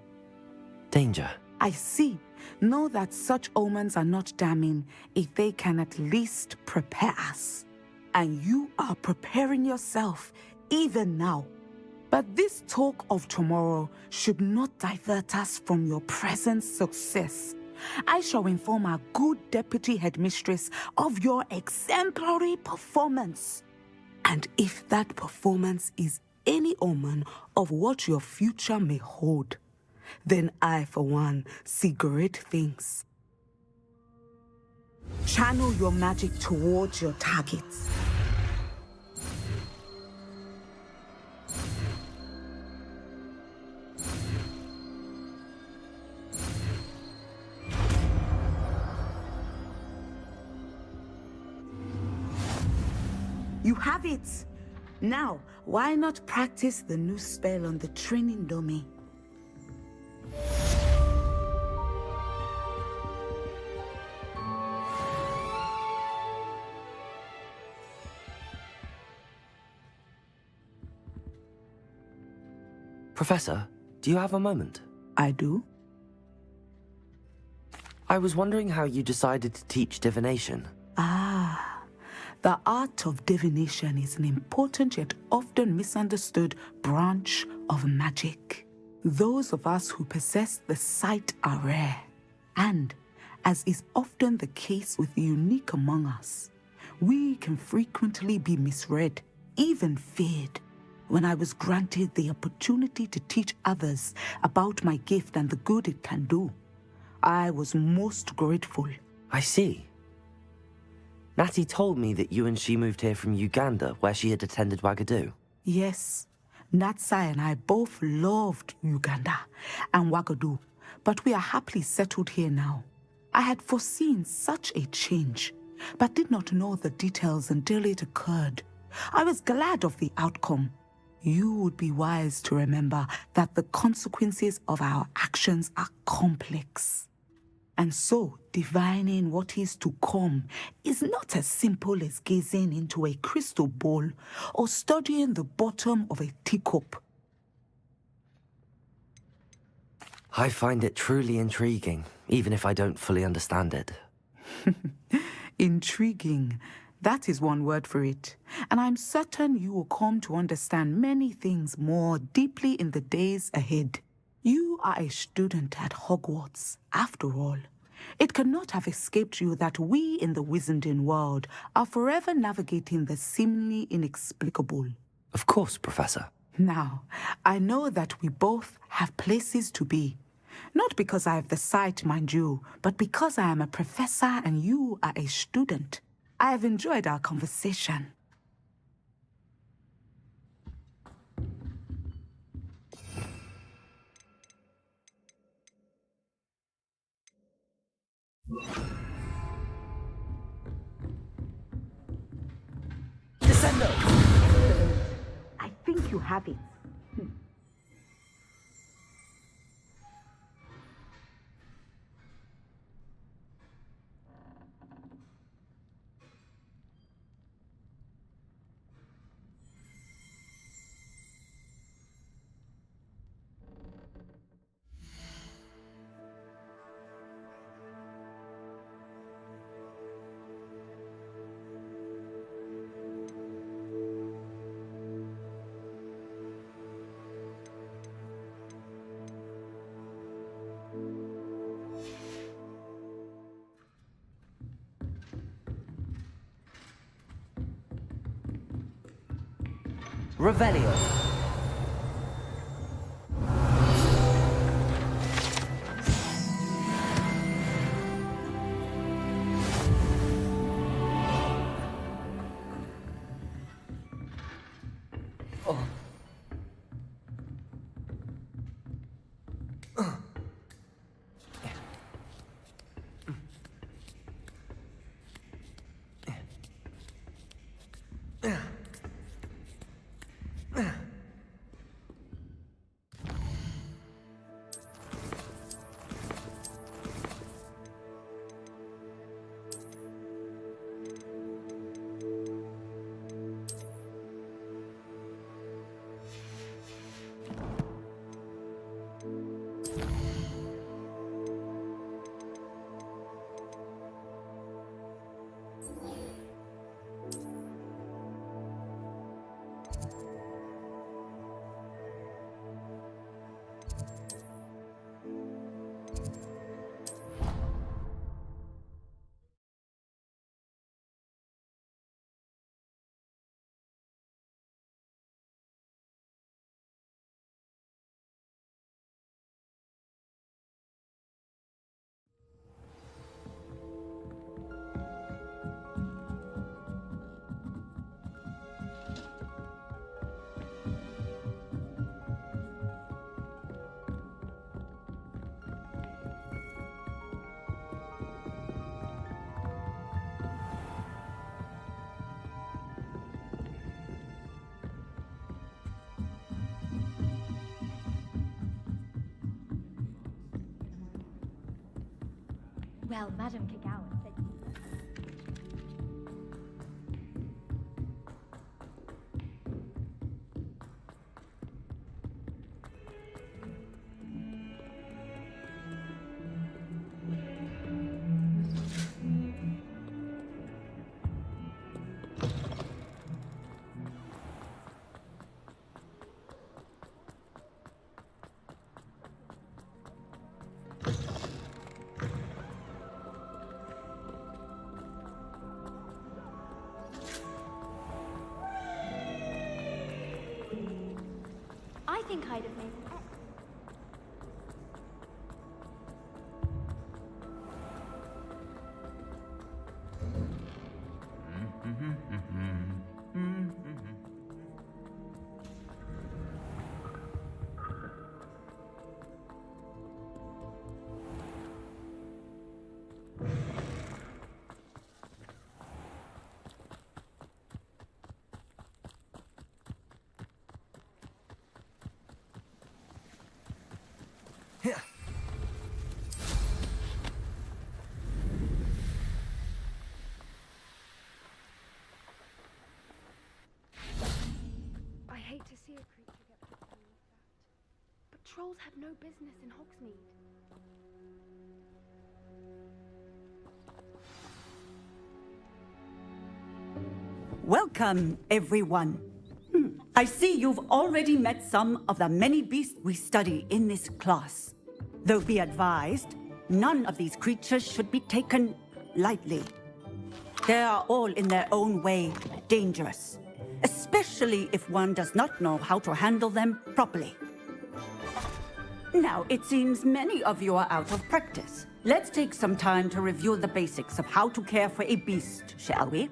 danger. I see. Know that such omens are not damning if they can at least prepare us. And you are preparing yourself, even now. But this talk of tomorrow should not divert us from your present success. I shall inform our good deputy headmistress of your exemplary performance. And if that performance is any omen of what your future may hold, then I, for one, see great things. Channel your magic towards your targets. You have it! Now, why not practice the new spell on the training dummy? Professor, do you have a moment? I do. I was wondering how you decided to teach divination. The art of divination is an important yet often misunderstood branch of magic. Those of us who possess the sight are rare, and, as is often the case with the unique among us, we can frequently be misread, even feared. When I was granted the opportunity to teach others about my gift and the good it can do, I was most grateful. I see. Natty told me that you and she moved here from Uganda, where she had attended Wagadu. Yes, Natsai and I both loved Uganda and Wagadu, but we are happily settled here now. I had foreseen such a change, but did not know the details until it occurred. I was glad of the outcome. You would be wise to remember that the consequences of our actions are complex. And so, divining what is to come is not as simple as gazing into a crystal ball or studying the bottom of a teacup. I find it truly intriguing, even if I don't fully understand it. Intriguing. That is one word for it. And I'm certain you will come to understand many things more deeply in the days ahead. You are a student at Hogwarts, after all. It cannot have escaped you that we in the Wizarding world are forever navigating the seemingly inexplicable. Of course, Professor. Now, I know that we both have places to be. Not because I have the sight, mind you, but because I am a professor and you are a student. I have enjoyed our conversation. Descendo! I think you have it. Revelio. Well, Madame Kagawa said you... I think I'd have made an X. I hate to see a creature get hurt like that. But trolls have no business in Hogsmeade. Welcome, everyone. I see you've already met some of the many beasts we study in this class. Though be advised, none of these creatures should be taken lightly. They are all in their own way dangerous, especially if one does not know how to handle them properly. Now, it seems many of you are out of practice. Let's take some time to review the basics of how to care for a beast, shall we?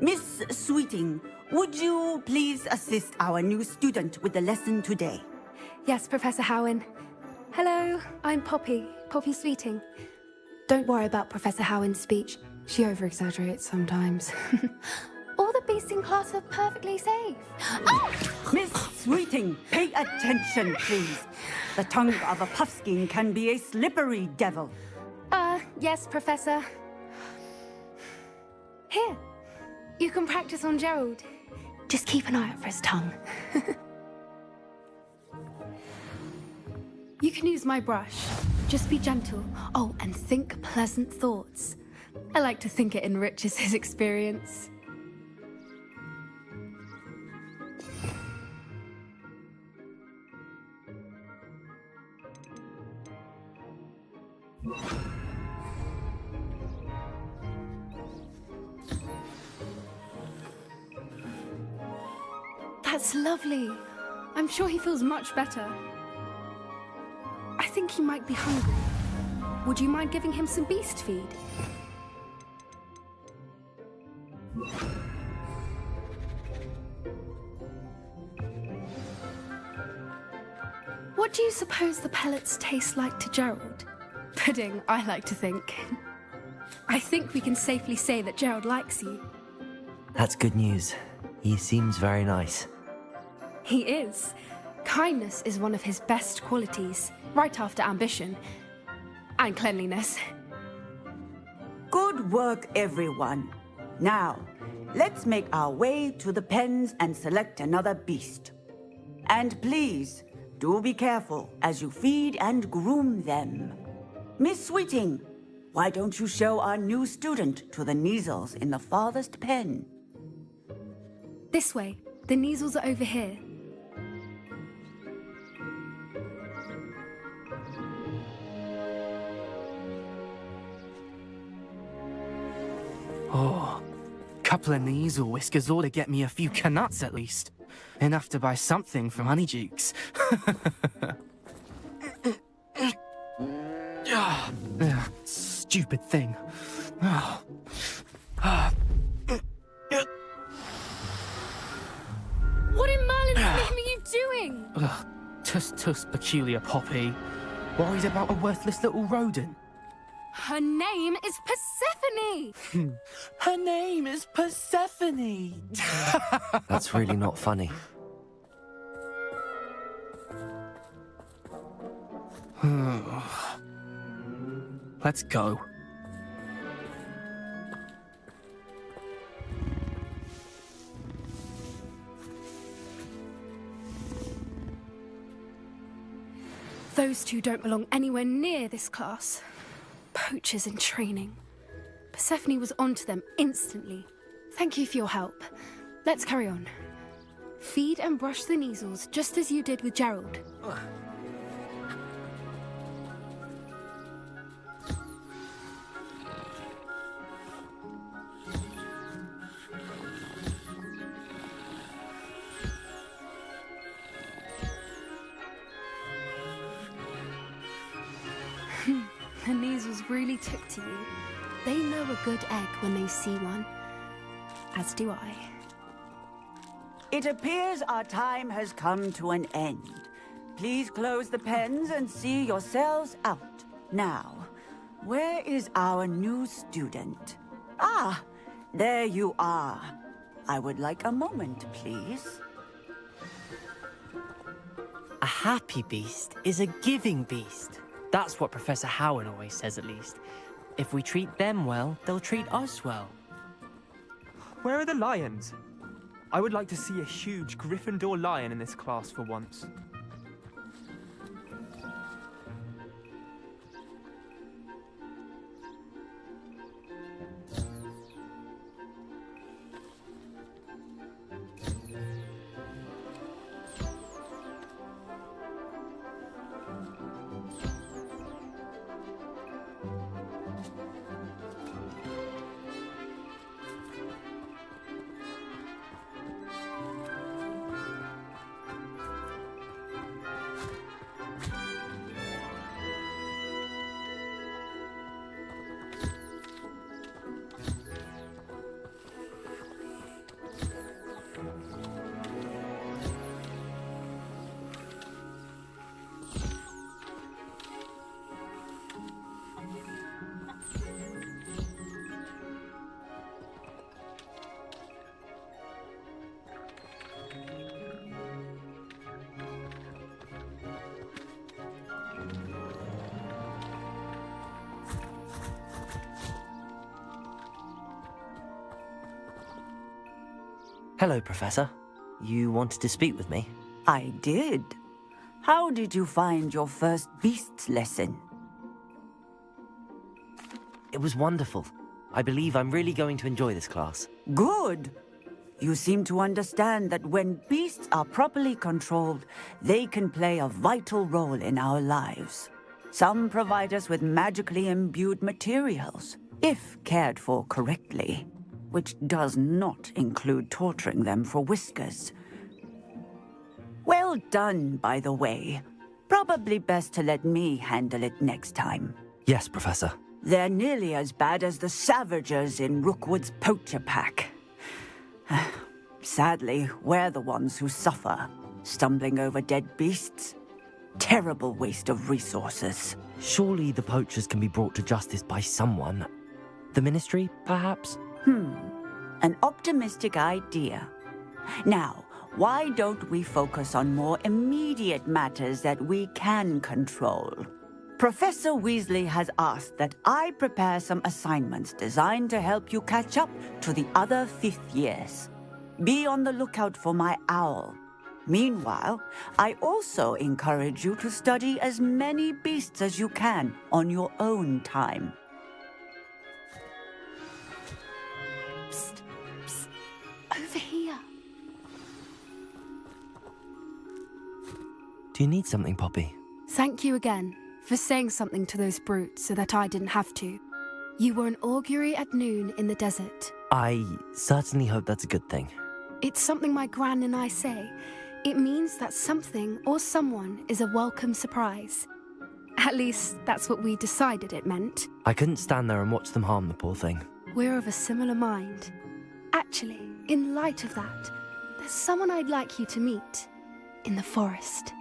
Miss Sweeting, would you please assist our new student with the lesson today? Yes, Professor Howen. Hello, I'm Poppy Sweeting. Don't worry about Professor Howen's speech. She over-exaggerates sometimes. All the beasts in class are perfectly safe. Oh! Miss Sweeting, pay attention, please. The tongue of a puffskein can be a slippery devil. Yes, Professor. Here, you can practice on Gerald. Just keep an eye out for his tongue. You can use my brush. Just be gentle. Oh, and think pleasant thoughts. I like to think it enriches his experience. That's lovely. I'm sure he feels much better. I think he might be hungry. Would you mind giving him some beast feed? What do you suppose the pellets taste like to Gerald? Pudding, I like to think. I think we can safely say that Gerald likes you. That's good news. He seems very nice. He is. Kindness is one of his best qualities, right after ambition. And cleanliness. Good work, everyone. Now, let's make our way to the pens and select another beast. And please, do be careful as you feed and groom them. Miss Sweeting, why don't you show our new student to the Neasels in the farthest pen? This way. The Neasels are over here. Oh, couple of Neasel whiskers ought to get me a few canuts at least. Enough to buy something from Honeydukes. Stupid thing. What in Merlin's name are you doing? Tuss, peculiar Poppy. Worried about a worthless little rodent. Her name is Persephone! Her name is Persephone! That's really not funny. Let's go. Those two don't belong anywhere near this class. Poachers in training. Persephone was onto them instantly. Thank you for your help. Let's carry on. Feed and brush the measles just as you did with Gerald. The measles really took to you. They know a good egg when they see one. As do I. It appears our time has come to an end. Please close the pens and see yourselves out. Now, where is our new student? Ah, there you are. I would like a moment, please. A happy beast is a giving beast. That's what Professor Howen always says, at least. If we treat them well, they'll treat us well. Where are the lions? I would like to see a huge Gryffindor lion in this class for once. Hello, Professor. You wanted to speak with me? I did. How did you find your first beasts lesson? It was wonderful. I believe I'm really going to enjoy this class. Good. You seem to understand that when beasts are properly controlled, they can play a vital role in our lives. Some provide us with magically imbued materials, if cared for correctly, which does not include torturing them for whiskers. Well done, by the way. Probably best to let me handle it next time. Yes, Professor. They're nearly as bad as the Savagers in Rookwood's poacher pack. Sadly, we're the ones who suffer, stumbling over dead beasts. Terrible waste of resources. Surely the poachers can be brought to justice by someone. The Ministry, perhaps? An optimistic idea. Now, why don't we focus on more immediate matters that we can control? Professor Weasley has asked that I prepare some assignments designed to help you catch up to the other fifth years. Be on the lookout for my owl. Meanwhile, I also encourage you to study as many beasts as you can on your own time. Over here. Do you need something, Poppy? Thank you again for saying something to those brutes so that I didn't have to. You were an augury at noon in the desert. I certainly hope that's a good thing. It's something my gran and I say. It means that something or someone is a welcome surprise. At least, that's what we decided it meant. I couldn't stand there and watch them harm the poor thing. We're of a similar mind. Actually, in light of that, there's someone I'd like you to meet in the forest.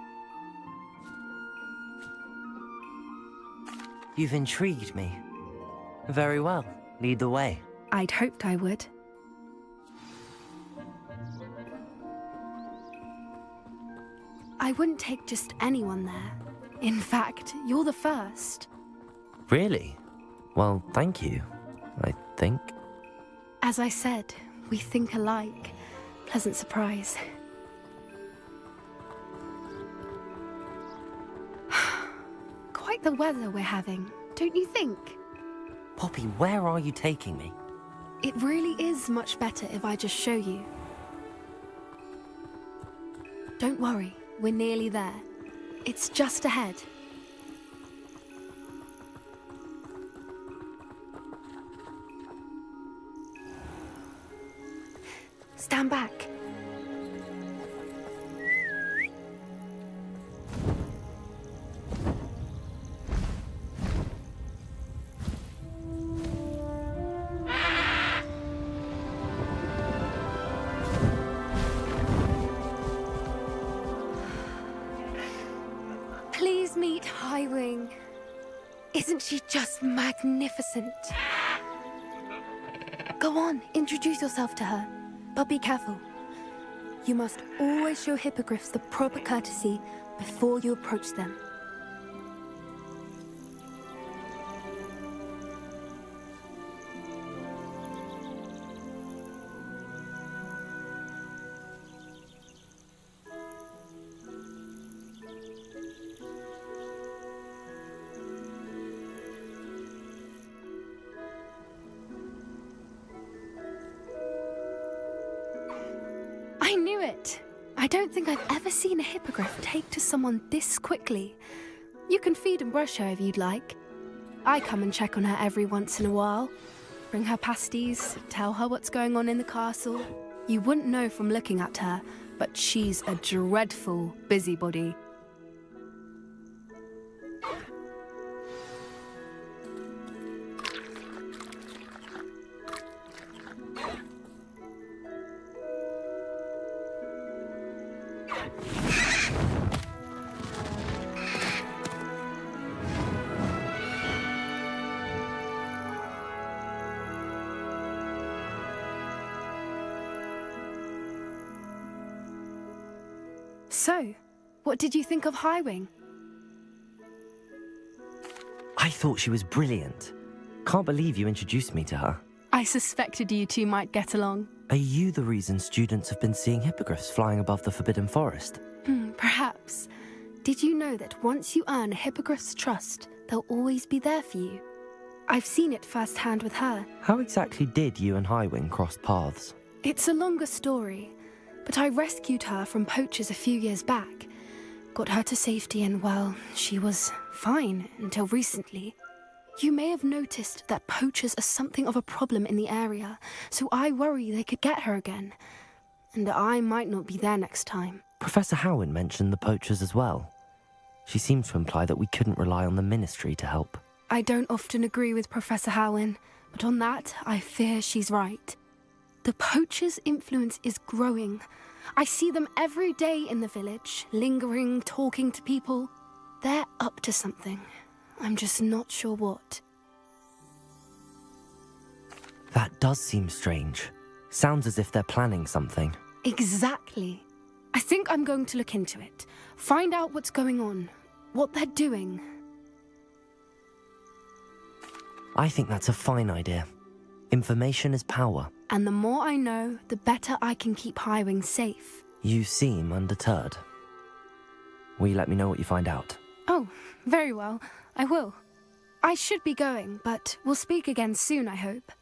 You've intrigued me. Very well. Lead the way. I'd hoped I would. I wouldn't take just anyone there. In fact, you're the first. Really? Well, thank you, I think. As I said, we think alike. Pleasant surprise. like the weather we're having, don't you think? Poppy, where are you taking me? It really is much better if I just show you. Don't worry, we're nearly there. It's just ahead. Stand back. Please meet Highwing. Isn't she just magnificent? Go on, introduce yourself to her. But be careful. You must always show hippogriffs the proper courtesy before you approach them. I knew it! I don't think I've ever seen a hippogriff take to someone this quickly. You can feed and brush her if you'd like. I come and check on her every once in a while. Bring her pasties, tell her what's going on in the castle. You wouldn't know from looking at her, but she's a dreadful busybody. So, what did you think of Highwing? I thought she was brilliant. Can't believe you introduced me to her. I suspected you two might get along. Are you the reason students have been seeing hippogriffs flying above the Forbidden Forest? Perhaps. Did you know that once you earn a hippogriff's trust, they'll always be there for you? I've seen it firsthand with her. How exactly did you and Highwing cross paths? It's a longer story, but I rescued her from poachers a few years back. Got her to safety and, well, she was fine until recently. You may have noticed that poachers are something of a problem in the area, so I worry they could get her again. And I might not be there next time. Professor Howen mentioned the poachers as well. She seemed to imply that we couldn't rely on the ministry to help. I don't often agree with Professor Howen, but on that, I fear she's right. The poachers' influence is growing. I see them every day in the village, lingering, talking to people. They're up to something. I'm just not sure what. That does seem strange. Sounds as if they're planning something. Exactly. I think I'm going to look into it. Find out what's going on, what they're doing. I think that's a fine idea. Information is power. And the more I know, the better I can keep Highwing safe. You seem undeterred. Will you let me know what you find out? Oh, very well. I will. I should be going, but we'll speak again soon, I hope.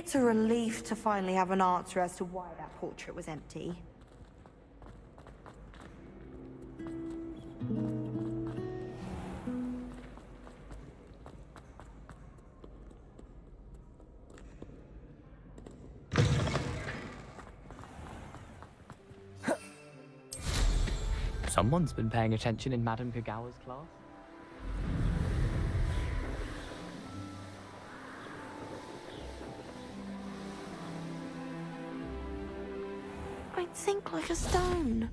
It's a relief to finally have an answer as to why that portrait was empty. Someone's been paying attention in Madame Kagawa's class. I'd sink like a stone.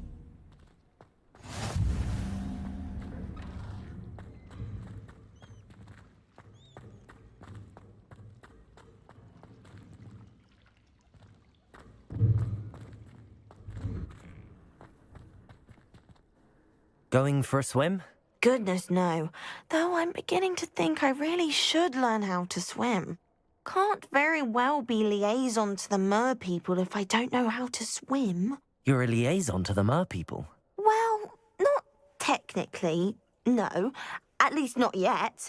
Going for a swim? Goodness, no. Though I'm beginning to think I really should learn how to swim. Can't very well be liaison to the mer people if I don't know how to swim. You're a liaison to the mer people. Well, not technically, no. At least not yet.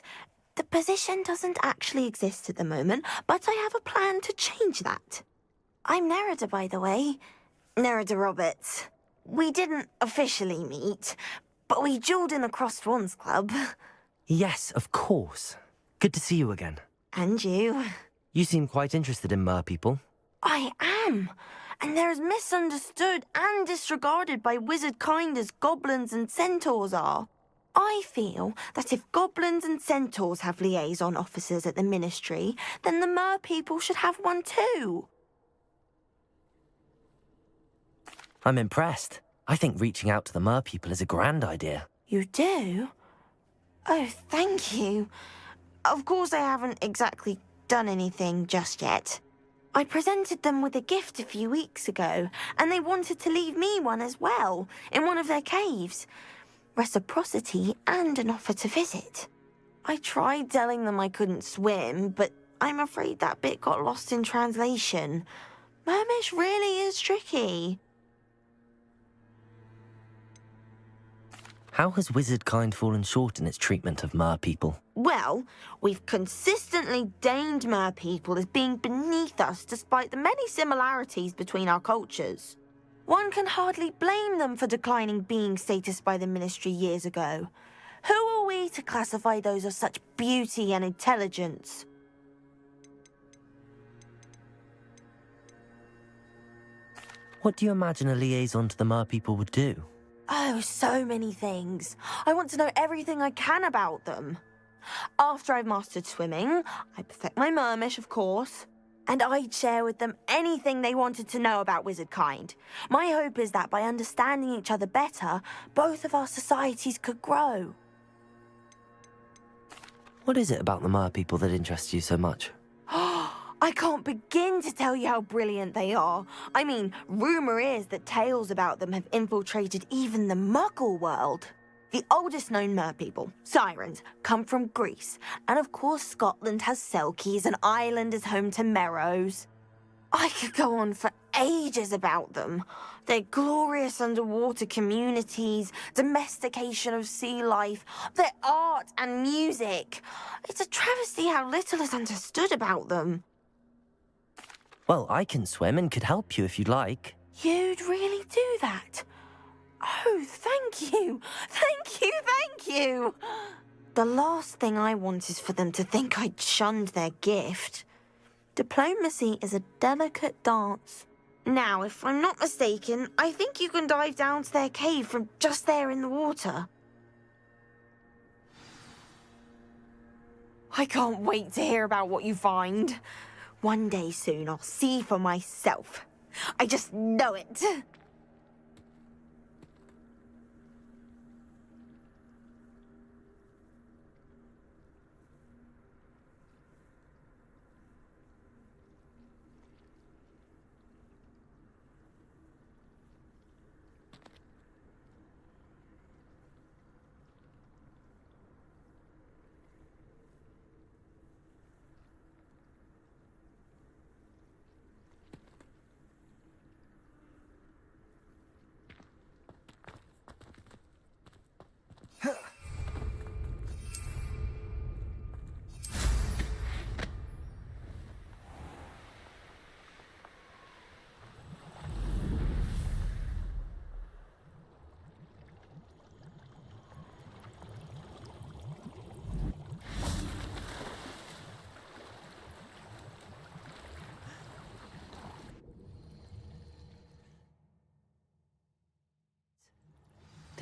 The position doesn't actually exist at the moment, but I have a plan to change that. I'm Nerida, by the way. Nerida Roberts. We didn't officially meet, but we duelled in the Crossed Wands Club. Yes, of course. Good to see you again. And you. You seem quite interested in mer people. I am. And they're as misunderstood and disregarded by wizard kind as goblins and centaurs are. I feel that if goblins and centaurs have liaison officers at the Ministry, then the mer people should have one too. I'm impressed. I think reaching out to the mer people is a grand idea. You do? Oh, thank you. Of course I haven't exactly done anything just yet. I presented them with a gift a few weeks ago, and they wanted to leave me one as well, in one of their caves. Reciprocity and an offer to visit. I tried telling them I couldn't swim, but I'm afraid that bit got lost in translation. Mermish really is tricky. How has wizard kind fallen short in its treatment of mer people? Well, we've consistently deemed mer people as being beneath us despite the many similarities between our cultures. One can hardly blame them for declining being status by the Ministry years ago. Who are we to classify those of such beauty and intelligence? What do you imagine a liaison to the mer people would do? Oh, so many things. I want to know everything I can about them. After I've mastered swimming, I perfect my mermish, of course, and I'd share with them anything they wanted to know about wizard kind. My hope is that by understanding each other better, both of our societies could grow. What is it about the mer people that interests you so much? I can't begin to tell you how brilliant they are. I mean, rumour is that tales about them have infiltrated even the Muggle world. The oldest known mer people, sirens, come from Greece. And of course Scotland has Selkies and Ireland is home to Merrows. I could go on for ages about them. Their glorious underwater communities, domestication of sea life, their art and music. It's a travesty how little is understood about them. Well, I can swim and could help you if you'd like. You'd really do that? Oh, thank you! Thank you, thank you! The last thing I want is for them to think I'd shunned their gift. Diplomacy is a delicate dance. Now, if I'm not mistaken, I think you can dive down to their cave from just there in the water. I can't wait to hear about what you find. One day soon, I'll see for myself. I just know it.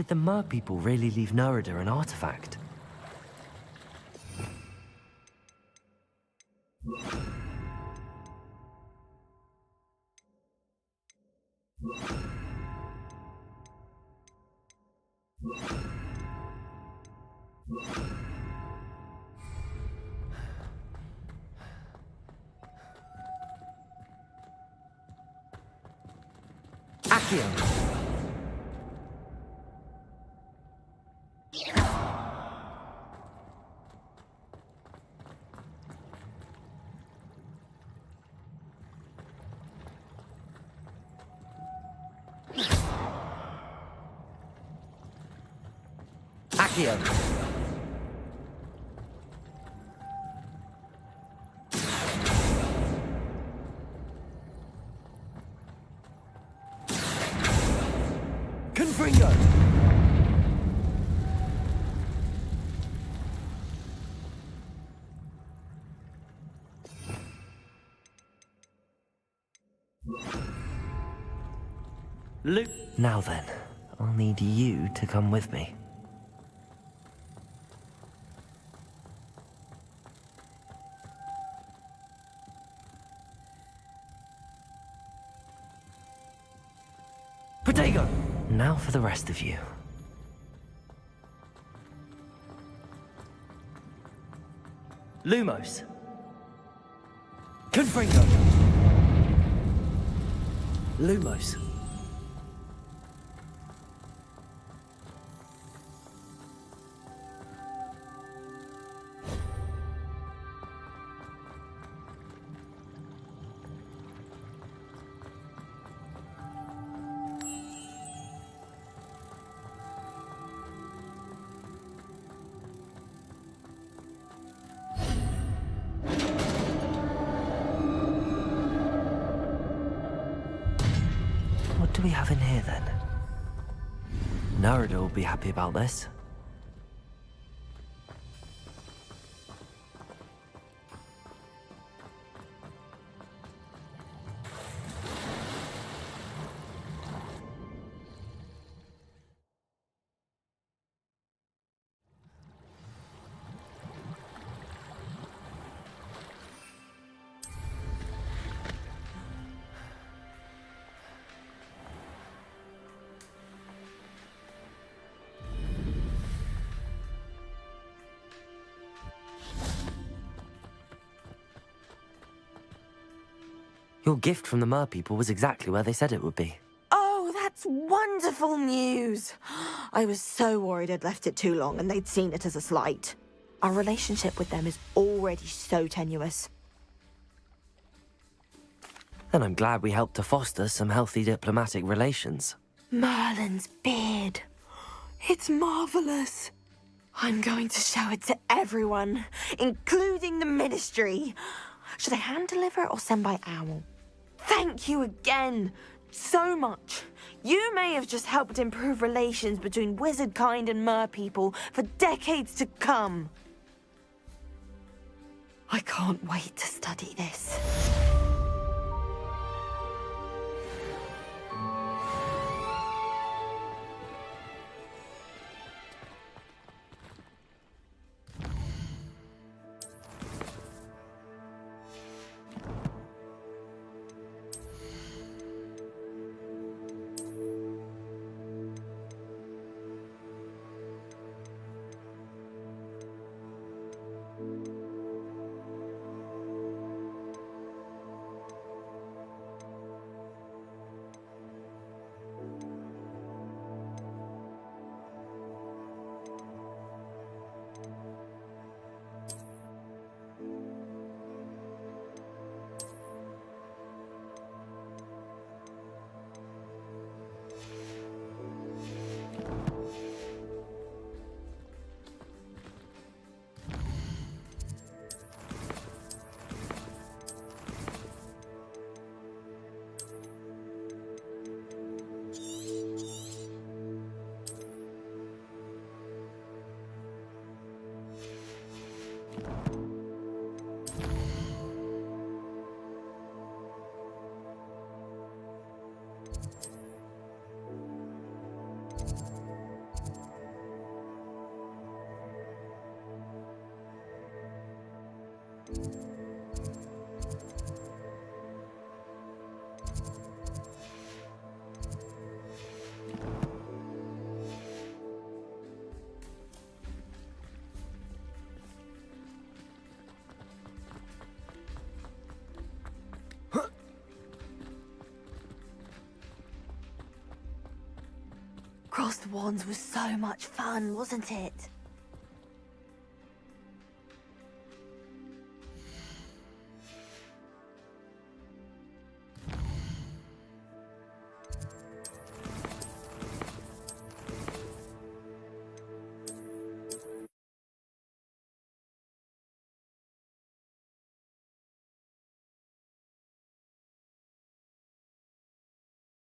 Did the Mer people really leave Nerida an artifact? Accio! Accio! Confringo! Luke. Now then, I'll need you to come with me. Protego! Now for the rest of you. Lumos. Confringo. Lumos. What do we have in here then? Nerida will be happy about this. Your gift from the Mer people was exactly where they said it would be. Oh, that's wonderful news. I was so worried I'd left it too long and they'd seen it as a slight. Our relationship with them is already so tenuous. Then I'm glad we helped to foster some healthy diplomatic relations. Merlin's beard. It's marvelous. I'm going to show it to everyone, including the Ministry. Should I hand deliver it or send by owl? Thank you again, so much. You may have just helped improve relations between wizard kind and Mer people for decades to come. I can't wait to study this. Lost Wands was so much fun, wasn't it?